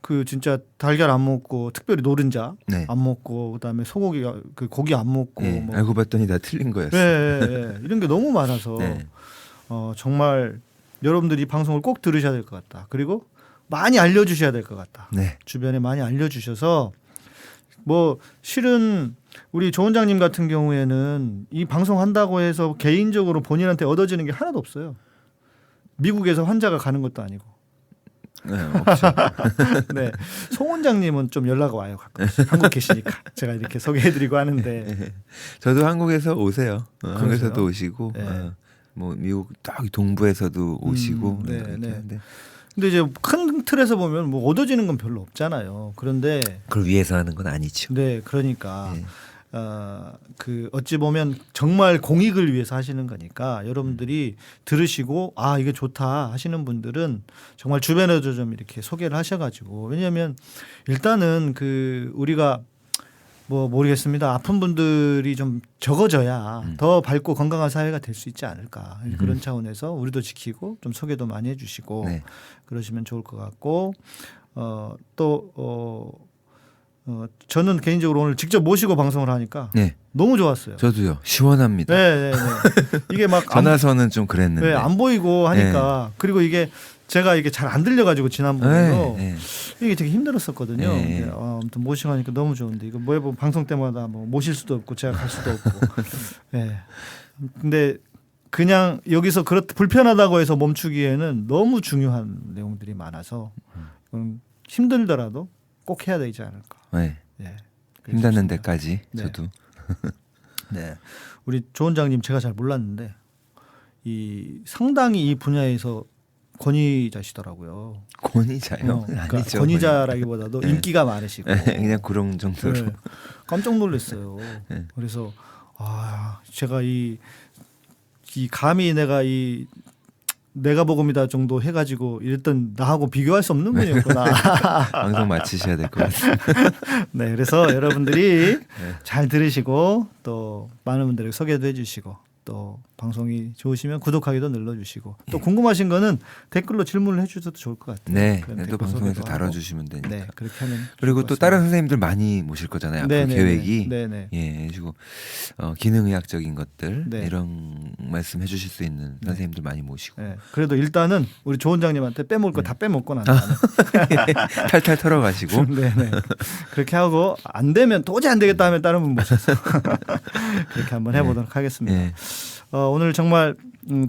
그 진짜 달걀 안 먹고 특별히 노른자 네. 안 먹고 그다음에 소고기 그 고기 안 먹고 예, 뭐 알고 봤더니 다 틀린 거였어요. 예. 이런 게 너무 많아서 네. 정말 여러분들이 이 방송을 꼭 들으셔야 될 것 같다. 그리고 많이 알려주셔야 될 것 같다. 네. 주변에 많이 알려주셔서 뭐 실은 우리 조 원장님 같은 경우에는 이 방송 한다고 해서 개인적으로 본인한테 얻어지는 게 하나도 없어요. 미국에서 환자가 가는 것도 아니고. 네, 없죠. 네, 송 원장님은 좀 연락 와요 가끔씩. 한국 계시니까 제가 이렇게 소개해드리고 하는데. 저도 한국에서 오세요. 한국에서도 그러세요? 오시고, 네. 뭐 미국 딱 동부에서도 오시고. 네, 그렇게 네. 하는데 근데 이제 큰 틀에서 보면 뭐 얻어지는 건 별로 없잖아요. 그런데 그걸 위해서 하는 건 아니죠. 네, 그러니까 네. 그 어찌 보면 정말 공익을 위해서 하시는 거니까 여러분들이 들으시고 이게 좋다 하시는 분들은 정말 주변에도 좀 이렇게 소개를 하셔가지고 왜냐하면 일단은 그 우리가 뭐 모르겠습니다. 아픈 분들이 좀 적어져야 더 밝고 건강한 사회가 될 수 있지 않을까 그런 차원에서 우리도 지키고 좀 소개도 많이 해주시고 네. 그러시면 좋을 것 같고 저는 개인적으로 오늘 직접 모시고 방송을 하니까 네. 너무 좋았어요. 저도요. 시원합니다. 네. 이게 막 전화선은 좀 그랬는데. 안 보이고 하니까 그리고 이게 제가 이게 잘 안 들려가지고 지난번에도 네. 이게 되게 힘들었었거든요. 네. 근데, 아무튼 모시고 하니까 너무 좋은데 이거 매번 방송 때마다 뭐 모실 수도 없고 제가 갈 수도 없고. 네. 근데 그냥 여기서 불편하다고 해서 멈추기에는 너무 중요한 내용들이 많아서 힘들더라도 꼭 해야 되지 않을까. 네. 네. 힘닿는 데까지 네. 저도. 네, 우리 조 원장님 제가 잘 몰랐는데 상당히 이 분야에서 권위자시더라고요. 권위자요? 그러니까 아니죠. 권위자라기보다도 네. 인기가 많으시고 그냥 그런 정도로. 네, 깜짝 놀랐어요. 네. 그래서 제가 이 감히 내가 복음이다 정도 해가지고 이랬던 나하고 비교할 수 없는 분이었구나. 방송 마치셔야 될 것 같습니다. 네, 그래서 여러분들이 잘 들으시고 또 많은 분들에게 소개도 해주시고 또 방송이 좋으시면 구독하기도 눌러주시고 또 궁금하신 거는 댓글로 질문을 해주셔도 좋을 것 같아요. 네, 그럼 또 댓글 방송에서 소개도 다뤄주시면 하고. 되니까. 네, 그렇게 하면 그리고 좋을 또 것 다른 같습니다. 선생님들 많이 모실 거잖아요. 앞으로 네네네. 계획이. 네네. 예, 그리고 기능의학적인 것들 네. 이런 말씀 해주실 수 있는 선생님들 많이 모시고 네, 그래도 일단은 우리 조 원장님한테 빼먹을 거 다 빼먹고 난 탈탈 털어가시고. 네네. 그렇게 하고 안 되면 도저히 안 되겠다 하면 다른 분 모셔서 그렇게 한번 해보도록 하겠습니다. 네. 오늘 정말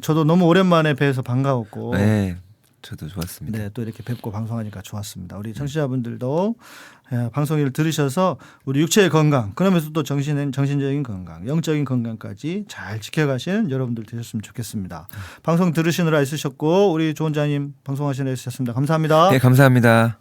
저도 너무 오랜만에 뵈서 반가웠고 네. 저도 좋았습니다. 네, 또 이렇게 뵙고 방송하니까 좋았습니다. 우리 청취자분들도 방송을 들으셔서 우리 육체의 건강, 그러면서 또 정신적인 건강, 영적인 건강까지 잘 지켜가시는 여러분들 되셨으면 좋겠습니다. 방송 들으시느라 애쓰셨고 우리 조원장님 방송하시느라 애쓰셨습니다. 감사합니다. 네, 감사합니다.